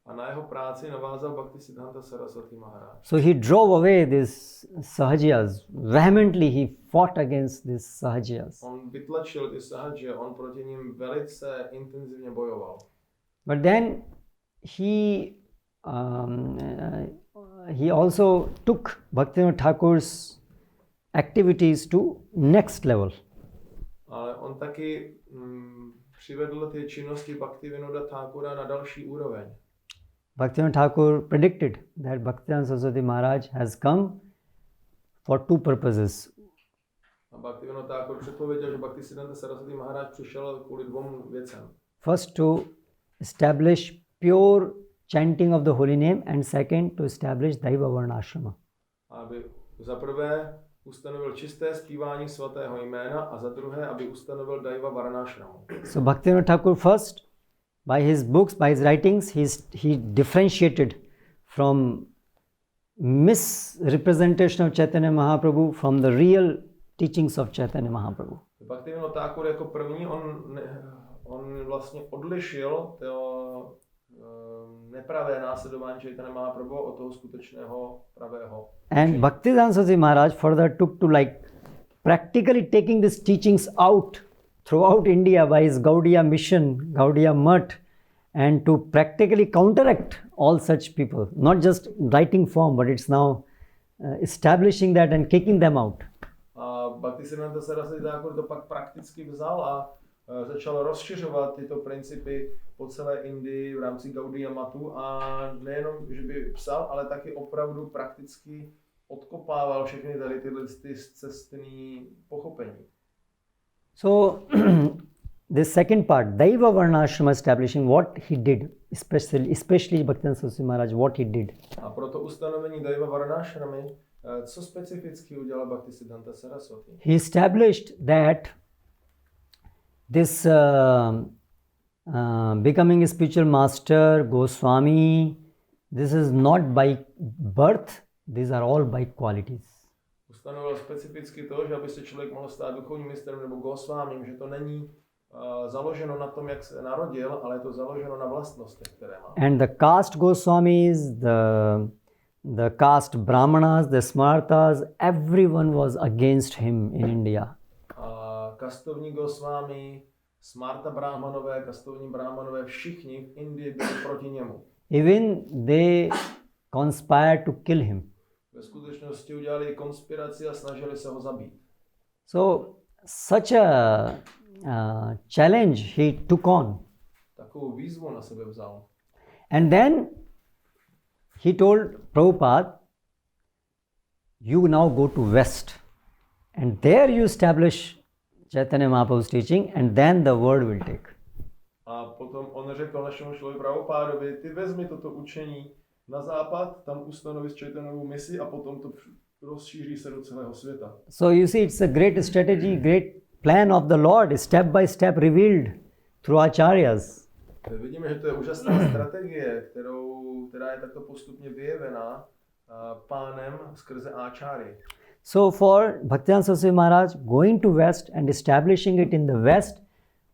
A na jeho práci navázal Bhaktisiddhanta Saraswati Maharaj. So he drove away these Sahajyas. Vehemently he fought against these Sahajyas. On vytlačil ty Sahajya, on proti nim velice intenzivně bojoval. But then he also took Bhaktivinoda Thakur's activities to next level. Ale on taky přivedl ty činnosti Bhaktivinoda Thakura na další úroveň. Bhaktivinoda Thakur predicted that Bhaktisiddhanta Saraswati Maharaj has come for two purposes. A Bhaktivinoda Thakur předpověděl, že Bhaktisiddhanta Saraswati Maharaj přišel kvůli dvou věcem. First, to establish pure chanting of the holy name, and second, to establish Daiva Varnashrama. Aby za prvé ustanovil čisté zpívání svatého jména a za druhé, aby ustanovil Daiva Varnashramu. So Bhaktivinoda Thakur first, by his books, by his writings, he differentiated from misrepresentation of Chaitanya Mahaprabhu from the real teachings of Chaitanya Mahaprabhu. Bhaktivinoda Thakur jako první, on vlastně odlišil to nepravé následování Chaitanya Mahaprabhu od toho skutečného pravého. And Bhaktivedanta Swami Maharaj further took to like practically taking these teachings out throughout India by his Gaudiya mission, Gaudiya Mutt, and to practically counteract all such people, not just writing form, but it's now establishing that and kicking them out. Bhaktisiddhanta Saraswati Thakur to pak prakticky vzal a začal rozšiřovat tyto principy po celé Indii v rámci Gaudiya Mattu a nejenom, že by psal, ale taky opravdu prakticky odkopával všechny tady tyhle cestní pochopení. So the second part, Daiva Varnashrama establishing what he did, especially Bhaktivedanta Swami Maharaj, what he did. A proto ustanovení Daiva Varnashramy, co specificky udělal Bhaktisiddhanta Saraswati? He established that this becoming a spiritual master, Goswami, this is not by birth, these are all by qualities. Ustanovil specificky to, že aby se člověk mohl stát duchovním mistrem nebo Gosvámím, že to není založeno na tom, jak se narodil, ale je to založeno na vlastnostech, které má. And the caste Goswamis, the caste Brahmanas, the Smartas, everyone was against him in India. Kastovní Gosvámi, Smarta Brahmanové, kastovní Brahmanové, všichni v Indii byli proti němu. Even they conspired to kill him. Ve skutečnosti udělali konspiraci a snažili se ho zabít. So such a challenge he took on. Takovou výzvu na sebe vzal. And then he told Prabhupada, you now go to West and there you establish Chaitanya Mahaprabhu's teaching and then the world will take. A potom on řekl našemu člověku Prabhupádovi, ty vezmi toto učení na západ, tam ustanoví Chaitanyovou misi a potom to rozšíří se do celého světa. So you see, it's a great strategy, great plan of the Lord, step by step revealed through acharyas. Vidíme, že to je úžasná strategie, která je takto postupně vyjevená pánem skrze áčáry. So for Bhaktivedanta Swami Maharaj going to West and establishing it in the West,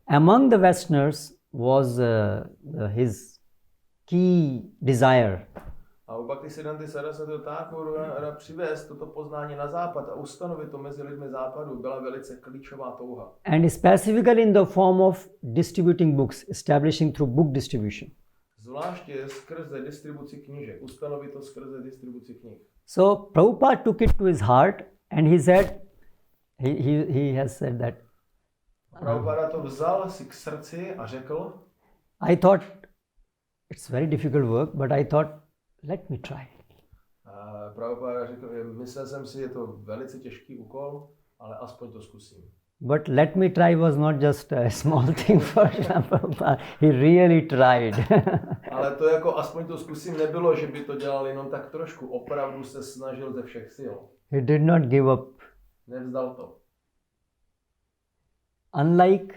among the Westerners was his key desire. A u Bhaktisiddhanty Saraswati Thakura přivést toto poznání na západ a ustanovit to mezi lidmi západu byla velice klíčová touha. And specifically in the form of distributing books, establishing through book distribution. Zvláště skrze distribuci knížek, ustanovit to skrze distribuci knih. So Prabhupada took it to his heart and he said, he has said that. Prabhupada to vzal si k srdci a řekl, I thought it's very difficult work, but I thought, let me try. Prabhupada řekl, myslel jsem si, je to velice těžký úkol, ale aspoň to zkusím. But let me try was not just a small thing for Prabhupada. He really tried. Ale to jako aspoň to zkusím nebylo, že by to dělal jenom tak trošku. Opravdu se snažil ze všech sil. He did not give up. Nevzdal to. Unlike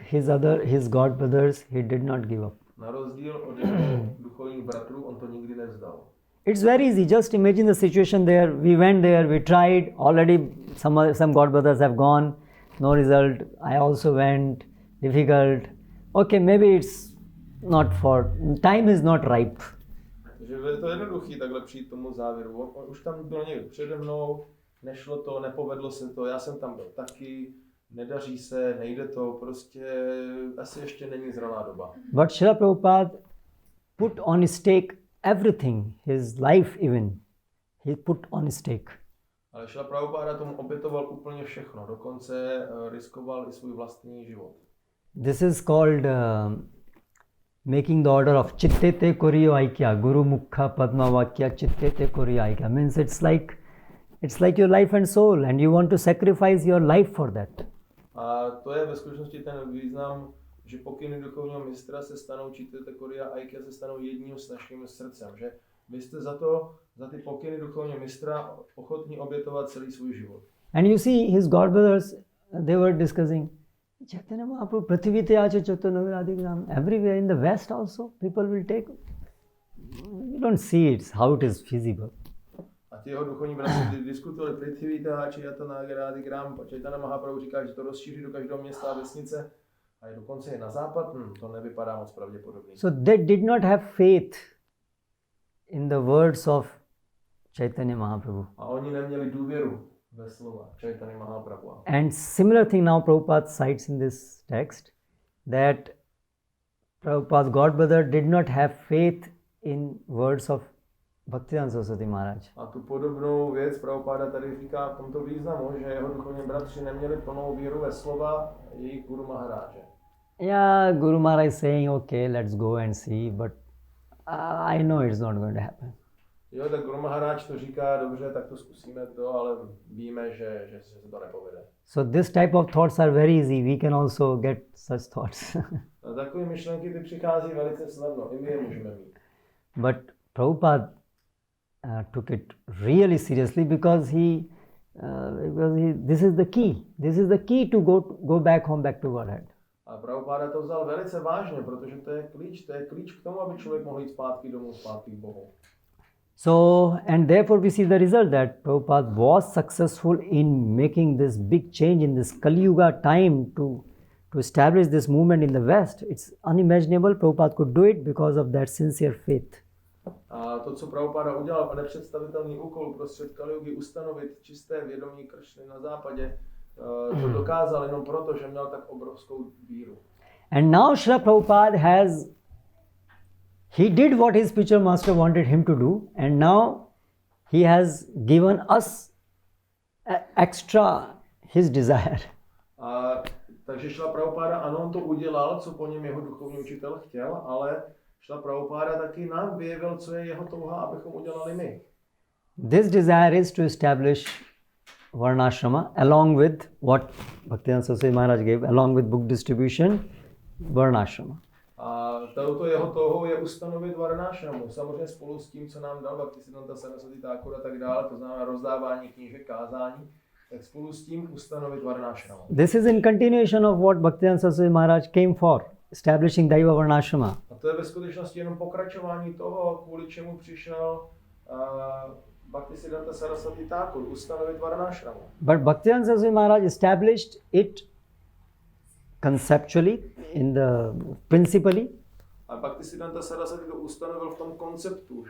his god brothers, he did not give up. Na rozdíl od jeho duchovních bratrů, on to nikdy nevzdal. It's very easy. Just imagine the situation there. We went there, we tried. Already some god brothers have gone. No result. I also went. Difficult. Okay, maybe it's not for... Time is not ripe. Takže je to jednoduchý takhle přijít tomu závěru. On už tam byl někdo přede mnou, nešlo to, nepovedlo se to, já jsem tam byl taky, nedaří se, nejde to, prostě asi ještě není zralá doba. But Srila Prabhupada put on stake everything, his life even. He put on stake. Ale Srila Prabhupada tomu obětoval úplně všechno, dokonce riskoval i svůj vlastní život. This is called making the order of Chittete Koriyo Aikya, Guru Mukha Padma Vakya Chittete Koriyo Aikya. Means it's like your life and soul and you want to sacrifice your life for that. A to je ve skutečnosti ten význam, že pokyny duchovního mistra se stanou Chittete Koriyo Aikya, se stanou jedním s naším srdcem, že vy jste za ty pokyny duchovního mistra ochotní obětovat celý svůj život. And you see his god brothers, they were discussing Chaitanya Mahaprabhu, Prithivite Acha Chaitanya Adhigram, everywhere in the West also people will take. You don't see it, how it is feasible. A A ti jeho duchovní bratři diskutovali Prithivita, Čejatana, Garády, Gram, Chaitanya Mahaprabhu říká, že to rozšíří do každého města a vesnice a je dokonce i na západ, to nevypadá moc pravděpodobně. So they did not have faith in the words of Chaitanya Mahaprabhu. A oni neměli důvěru ve slova Chaitanya Mahaprabhu. And similar thing now Prabhupada cites in this text, that Prabhupada's godbrother did not have faith in words of Bhaktivedanta Saraswati Maharaj. A tu podobnou věc Prabhupada tady říká v tomto významu, že jeho duchovní bratři neměli plnou víru ve slova jejich Guru Maharáže. Yeah, Guru Maharaj is saying, okay, let's go and see, but I know it's not going to happen. Jo, tak Guru Maharáž to říká, dobře, tak to zkusíme to, ale víme, že se to nepovede. So this type of thoughts are very easy. We can also get such thoughts. A takové myšlenky ty přichází velice snadno, i my je můžeme mít. But Prabhupada took it really seriously because this is the key. This is the key to go back home, back to Godhead. A Prabhupada to vzal velice vážně, protože to je klíč k tomu, aby člověk mohl jít zpátky domů, zpátky k Bohu. So, and therefore we see the result that Prabhupada was successful in making this big change in this Kali Yuga time to establish this movement in the West. It's unimaginable. Prabhupada could do it because of that sincere faith. A to, co Prabhupada udělal, nepředstavitelný úkol prostřed Kali Yugy ustanovit čisté vědomí Kršny na západě, to dokázal jenom proto, že měl tak obrovskou víru. And now Srila Prabhupada he did what his spiritual master wanted him to do, and now he has given us extra his desire. Takže Srila Prabhupada, ano, on to udělal, co po něm jeho duchovní učitel chtěl, ale Srila Prabhupada taky nám vyjevil, co je jeho touha, abychom udělali my. This desire is to establish Varnashrama along with what Bhaktivedanta Saraswati Maharaj gave, along with book distribution, Varnashrama. A touto jeho touhou je ustanovit Varnashramu, samozřejmě spolu s tím, co nám dal Bhaktisiddhanta Saraswati Thakur a tak dále, to znamená rozdávání knížek, kázání, tak spolu s tím ustanovit Varnashramu. This is in continuation of what Bhaktivedanta Saraswati Maharaj came for, establishing Daiva Varnashrama. A to je ve skutečnosti jenom pokračování toho, kvůli čemu přišel Bhaktisiddhanta Saraswati Thakur, ustanovit Varnashramu. But Bhaktivedanta Saraswati Maharaj established it conceptually, principally. A Bhaktisiddhanta Saraswati to ustanovil v tom konceptu,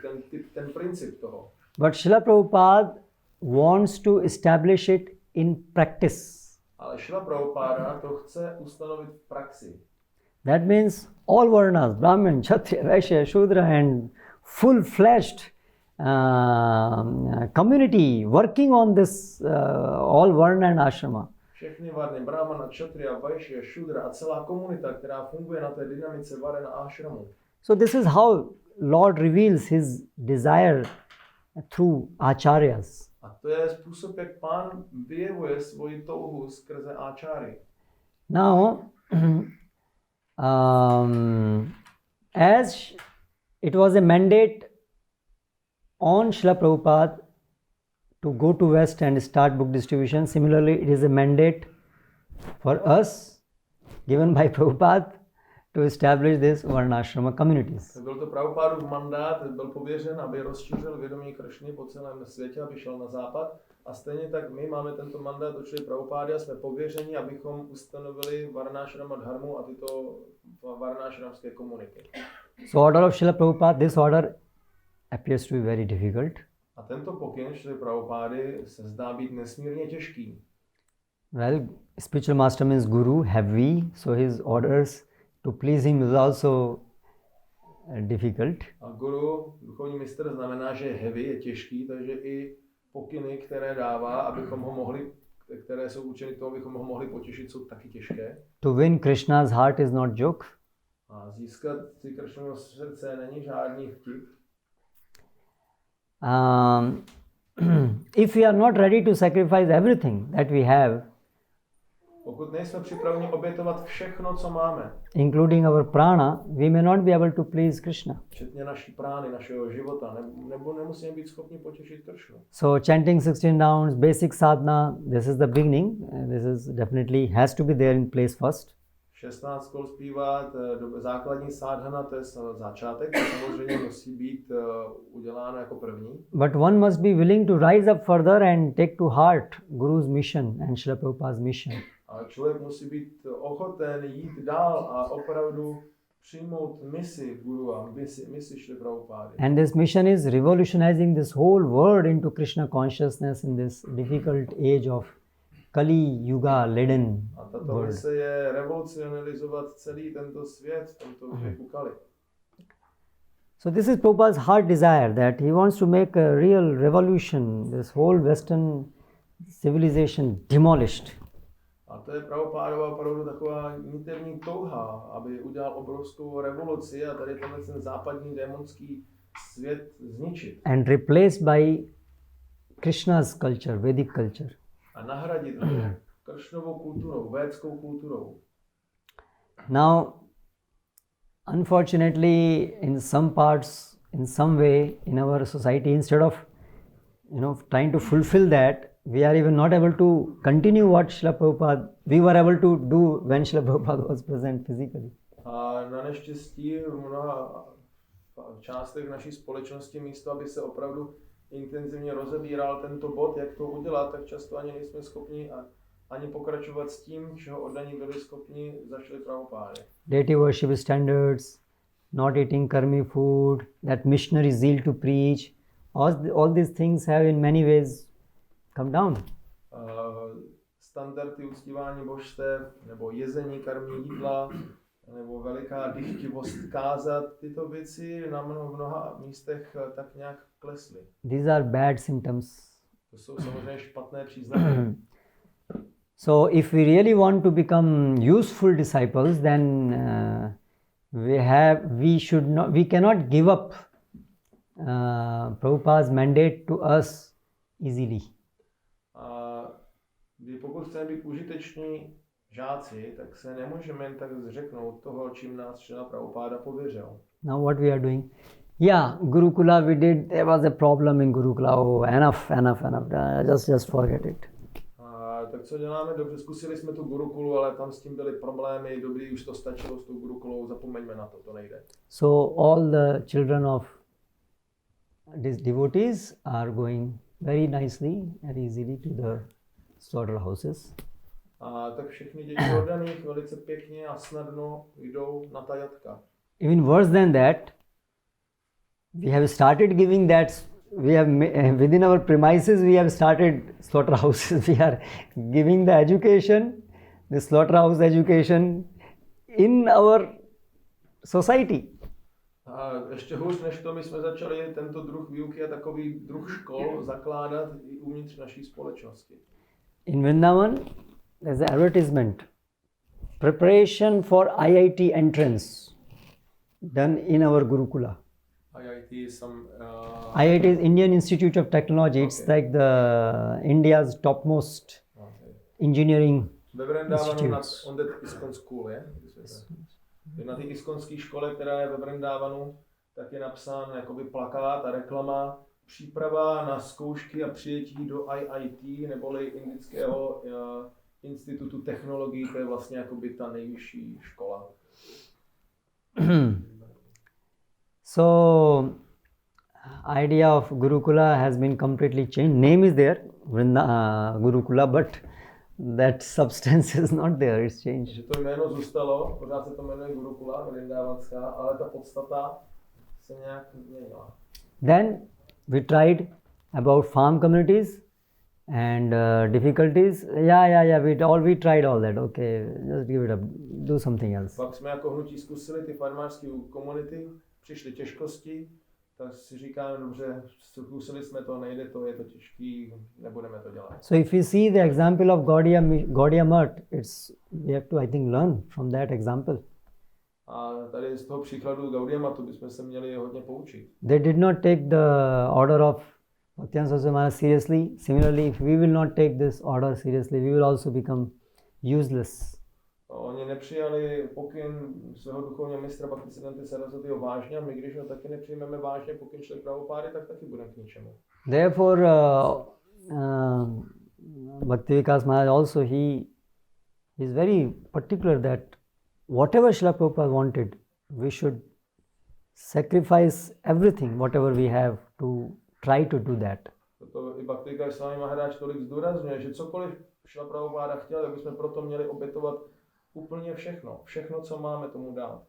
ten princip toho. But Srila Prabhupada wants to establish it in practice. Ale Srila Prabhupada to chce ustanovit v praxi. That means all varnas, Brahmin, Kshatriya, Vaishya, Shudra, and full-fledged community working on this all varna and ashrama. Všechny varny, Brahmana, Kshatriya, Vaishya, Shudra a celá komunita, která funguje na té dynamice varna a ashramu. So this is how Lord reveals his desire through acharyas. A to je způsob, jak Pán vyjevuje svoji touhu skrze áčáry. Now, as it was a mandate on Srila Prabhupada to go to West and start book distribution, similarly it is a mandate for us given by Prabhupada to establish this Varnashrama communities. Byl to Prabhupádův mandát, byl pověřen, aby rozšířil vědomí Kršny po celém světě, aby šel na západ. A stejně tak my máme tento mandát od Šrily Prabhupády a jsme pověřeni, abychom ustanovili Varnashrama dharmu a tyto varnashramské komunity. So order of Srila Prabhupada, this order appears to be very difficult. A tento pokyn Šrily Prabhupády se zdá být nesmírně těžký. Well, spiritual master means guru, heavy, so his orders to please him is also difficult. A guru, duchovní mistr, znamená, že je heavy, je těžký, takže i pokyny, které dává, abychom ho mohli, které jsou učeny k tomu, abychom ho mohli potěšit, jsou taky těžké. To win Krishna's heart is not joke. A získat si Kršnovo srdce není žádný vtip. If we are not ready to sacrifice everything that we have, pokud nejsme připraveni obětovat všechno, co máme, including our prana, we may not be able to please Krishna. včetně naší prány, našeho života, nebo nemusíme být schopni potěšit Kršnu. So chanting 16 rounds, basic sadhana, this is the beginning. This is definitely has to be there in place first. 16 kol zpívat, základní sadhana, to je začátek, to samozřejmě musí být uděláno jako první. But one must be willing to rise up further and take to heart Guru's mission and Srila Prabhupada's mission. A člověk musí být ochoten jít dál a opravdu přijmout misi Guru a misi Srila Prabhupády. And this mission is revolutionizing this whole world into Krishna consciousness in this difficult age of Kali Yuga laden A tato world. mise je revolucionalizovat celý tento svět v tomto věku Kali. So this is Prabhupada's heart desire, that he wants to make a real revolution, this whole Western civilization demolished. A to je Prabhupádova opravdu taková niterní touha, aby udělal obrovskou revoluci a tady ten západní démonský svět zničit. And replaced by Krishna's culture, Vedic culture. A nahradit Kršnovou kulturou, védskou kulturou. Now, unfortunately, in some parts, in some way, in our society, instead of trying to fulfill that, we are even not able to continue what Srila Prabhupada we were able to do when Srila Prabhupada was present physically. A na neštěstí v mnoha částech naší společnosti místo, aby se opravdu intenzivně rozebíral tento bod, jak to udělat, tak často ani nejsme schopni ani pokračovat s tím, čeho oddaní byli schopni za Srila Prabhupády. Deity worship standards, not eating karmi food, that missionary zeal to preach, all these things have in many ways come down. Standardy uctívání božstev, nebo jezení karmí jídla, nebo veliká dychtivost kázat, tyto věci na mnoha místech tak nějak klesly. These are bad symptoms. To jsou samozřejmě špatné příznaky. So if we really want to become useful disciples, then we cannot give up Prabhupada's mandate to us easily. Pokud chceme být užiteční žáci, tak se nemůžeme jen tak zřeknout toho, čím nás Srila Prabhupada pověřil. Now what we are doing? Yeah, Gurukula we did, there was a problem in Gurukula, oh enough, just forget it. Tak co děláme? Dobře, zkusili jsme tu Gurukulu, ale tam s tím byly problémy, dobrý, už to stačilo s tou Gurukulou, zapomeňme na to, to nejde. So all the children of these devotees are going very nicely and easily to the slaughterhouses. A tak všichni děti oddaných velice pěkně a snadno jdou na ta jatka. Even worse than that, we have started giving that, we have within our premises we have started slaughterhouses. We are giving the education, the slaughterhouse education in our society. A ještě hůř než to, my jsme začali tento druh výuky a takový druh škol zakládat i uvnitř naší společnosti. In Vrindavan, there's an advertisement, preparation for IIT entrance, done in our Gurukula. IIT is some... IIT is Indian Institute of Technology. It's like the India's topmost engineering institutes. On the ISKCON school, je? Na té ISKCONské škole, která je ve Vrindávanu, tak je napsán jakoby plakát a reklama, příprava na zkoušky a přijetí do IIT, neboli Indického institutu technologií, to je vlastně jakoby ta nejvyšší škola. So, idea of Gurukula has been completely changed. Name is there, Gurukula, but that substance is not there, it's changed. Že to jméno zůstalo, pořád se to jmenuje Gurukula, Vrindávanská, ale ta podstata se nějak změnila. Then we tried about farm communities and difficulties. We tried all that. Okay, just give it up, do something else. Pak jsme jako hnutí zkusili ty farmářské komunity, přišly těžkosti, tak si říkáme, dobře, zkusili jsme to, nejde to, je to těžký, nebudeme to dělat. So if you see the example of Gaudiya Mutt, we have to, I think, learn from that example. A tady z toho příkladu Gaudiya Muttu bychom se měli hodně poučit. They did not take the order of Bhaktivedanta Saraswati Maharaj seriously. Similarly, if we will not take this order seriously, we will also become useless. Oni nepřijali pokyn svého duchovního mistra Bhaktivedanta Saraswatiho vážně, a my když ho taky nepřijmeme vážně pokyn Srila Prabhupády, tak taky budeme k ničemu. Therefore, Bhaktivedanta Maharaj also, he is very particular that whatever Srila Prabhupada wanted, we should sacrifice everything, whatever we have, to try to do that. Proto i Bhakti Vikas Swami Maharaj tolik zdůrazňuje, že cokoliv Šrila Prabhupada chtěl, tak bychom proto měli obětovat úplně všechno. Všechno, co máme, tomu dát.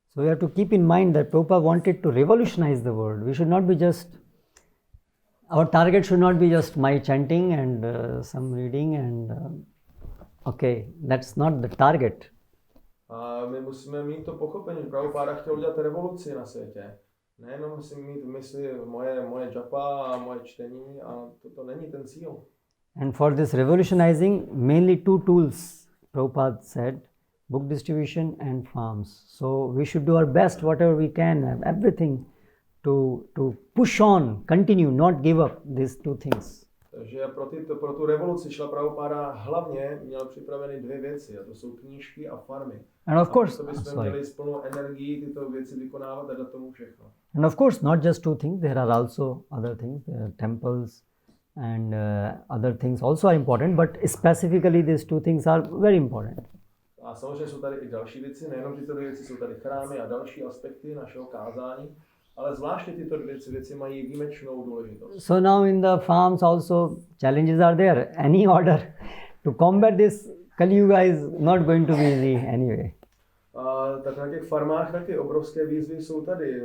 So we have to keep in mind that Prabhupada wanted to revolutionize the world. We should not be just, our target should not be just my chanting and some reading and okay, that's not the target. A my musíme mít to pochopení, že Prabhupada chtěl udělat revoluci na světě. Nejenom si mít v mysli moje japa a moje čtení, a to není ten cíl. And for this revolutionizing, mainly two tools, Prabhupada said, book distribution and farms. So we should do our best, whatever we can, everything to push on, continue, not give up these two things. Takže pro tu revoluci Šrila Prabhupada hlavně měl připraveny dvě věci, a to jsou knížky a farmy. And of course, to bychom měli s plnou energií tyto věci vykonávat a dát tomu všechno. And of course, not just two things, there are also other things, temples and other things also are important, but specifically these two things are very important. A samozřejmě jsou tady i další věci, nejenom tyto dvě věci, jsou tady chrámy a další aspekty našeho kázání, ale zvláště tyto dvě věci mají výjimečnou důležitost. So now in the farms also challenges are there. Any order to combat this Kali Yuga is not going to be easy anyway. A tak na těch farmách taky obrovské výzvy jsou tady.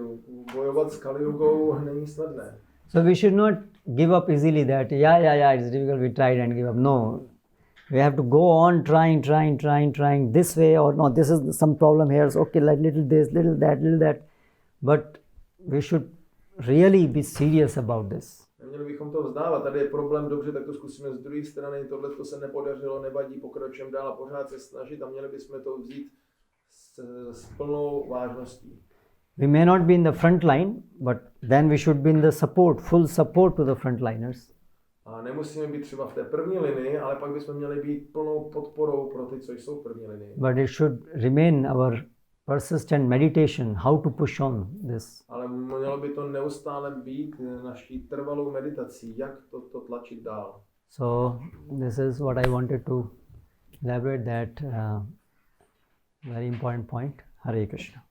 Bojovat s Kali Yugou není snadné. So we should not give up easily that, yeah, it's difficult, we tried and give up. No, we have to go on trying this way, or no, this is some problem here, so okay, like little this, little that. But we should really be serious about this. Neměli bychom to vzdávat, tady je problém, dobře, tak to zkusíme z druhé strany, tohle se nepodařilo, nevadí, pokračujeme dál a pořád se snažit a měli bychom to vzít s plnou vážností. We may not be in the front line, but then we should be in the support, full support to the frontliners. A nemusíme být třeba v té první linii, ale pak bychom měli být plnou podporou pro ty, co jsou v první linii. But it should remain our persistent meditation, how to push on this. Ale mělo by to neustále být naší trvalou meditací, jak to tlačit dál. So this is what I wanted to elaborate, that very important point. Hare Krishna.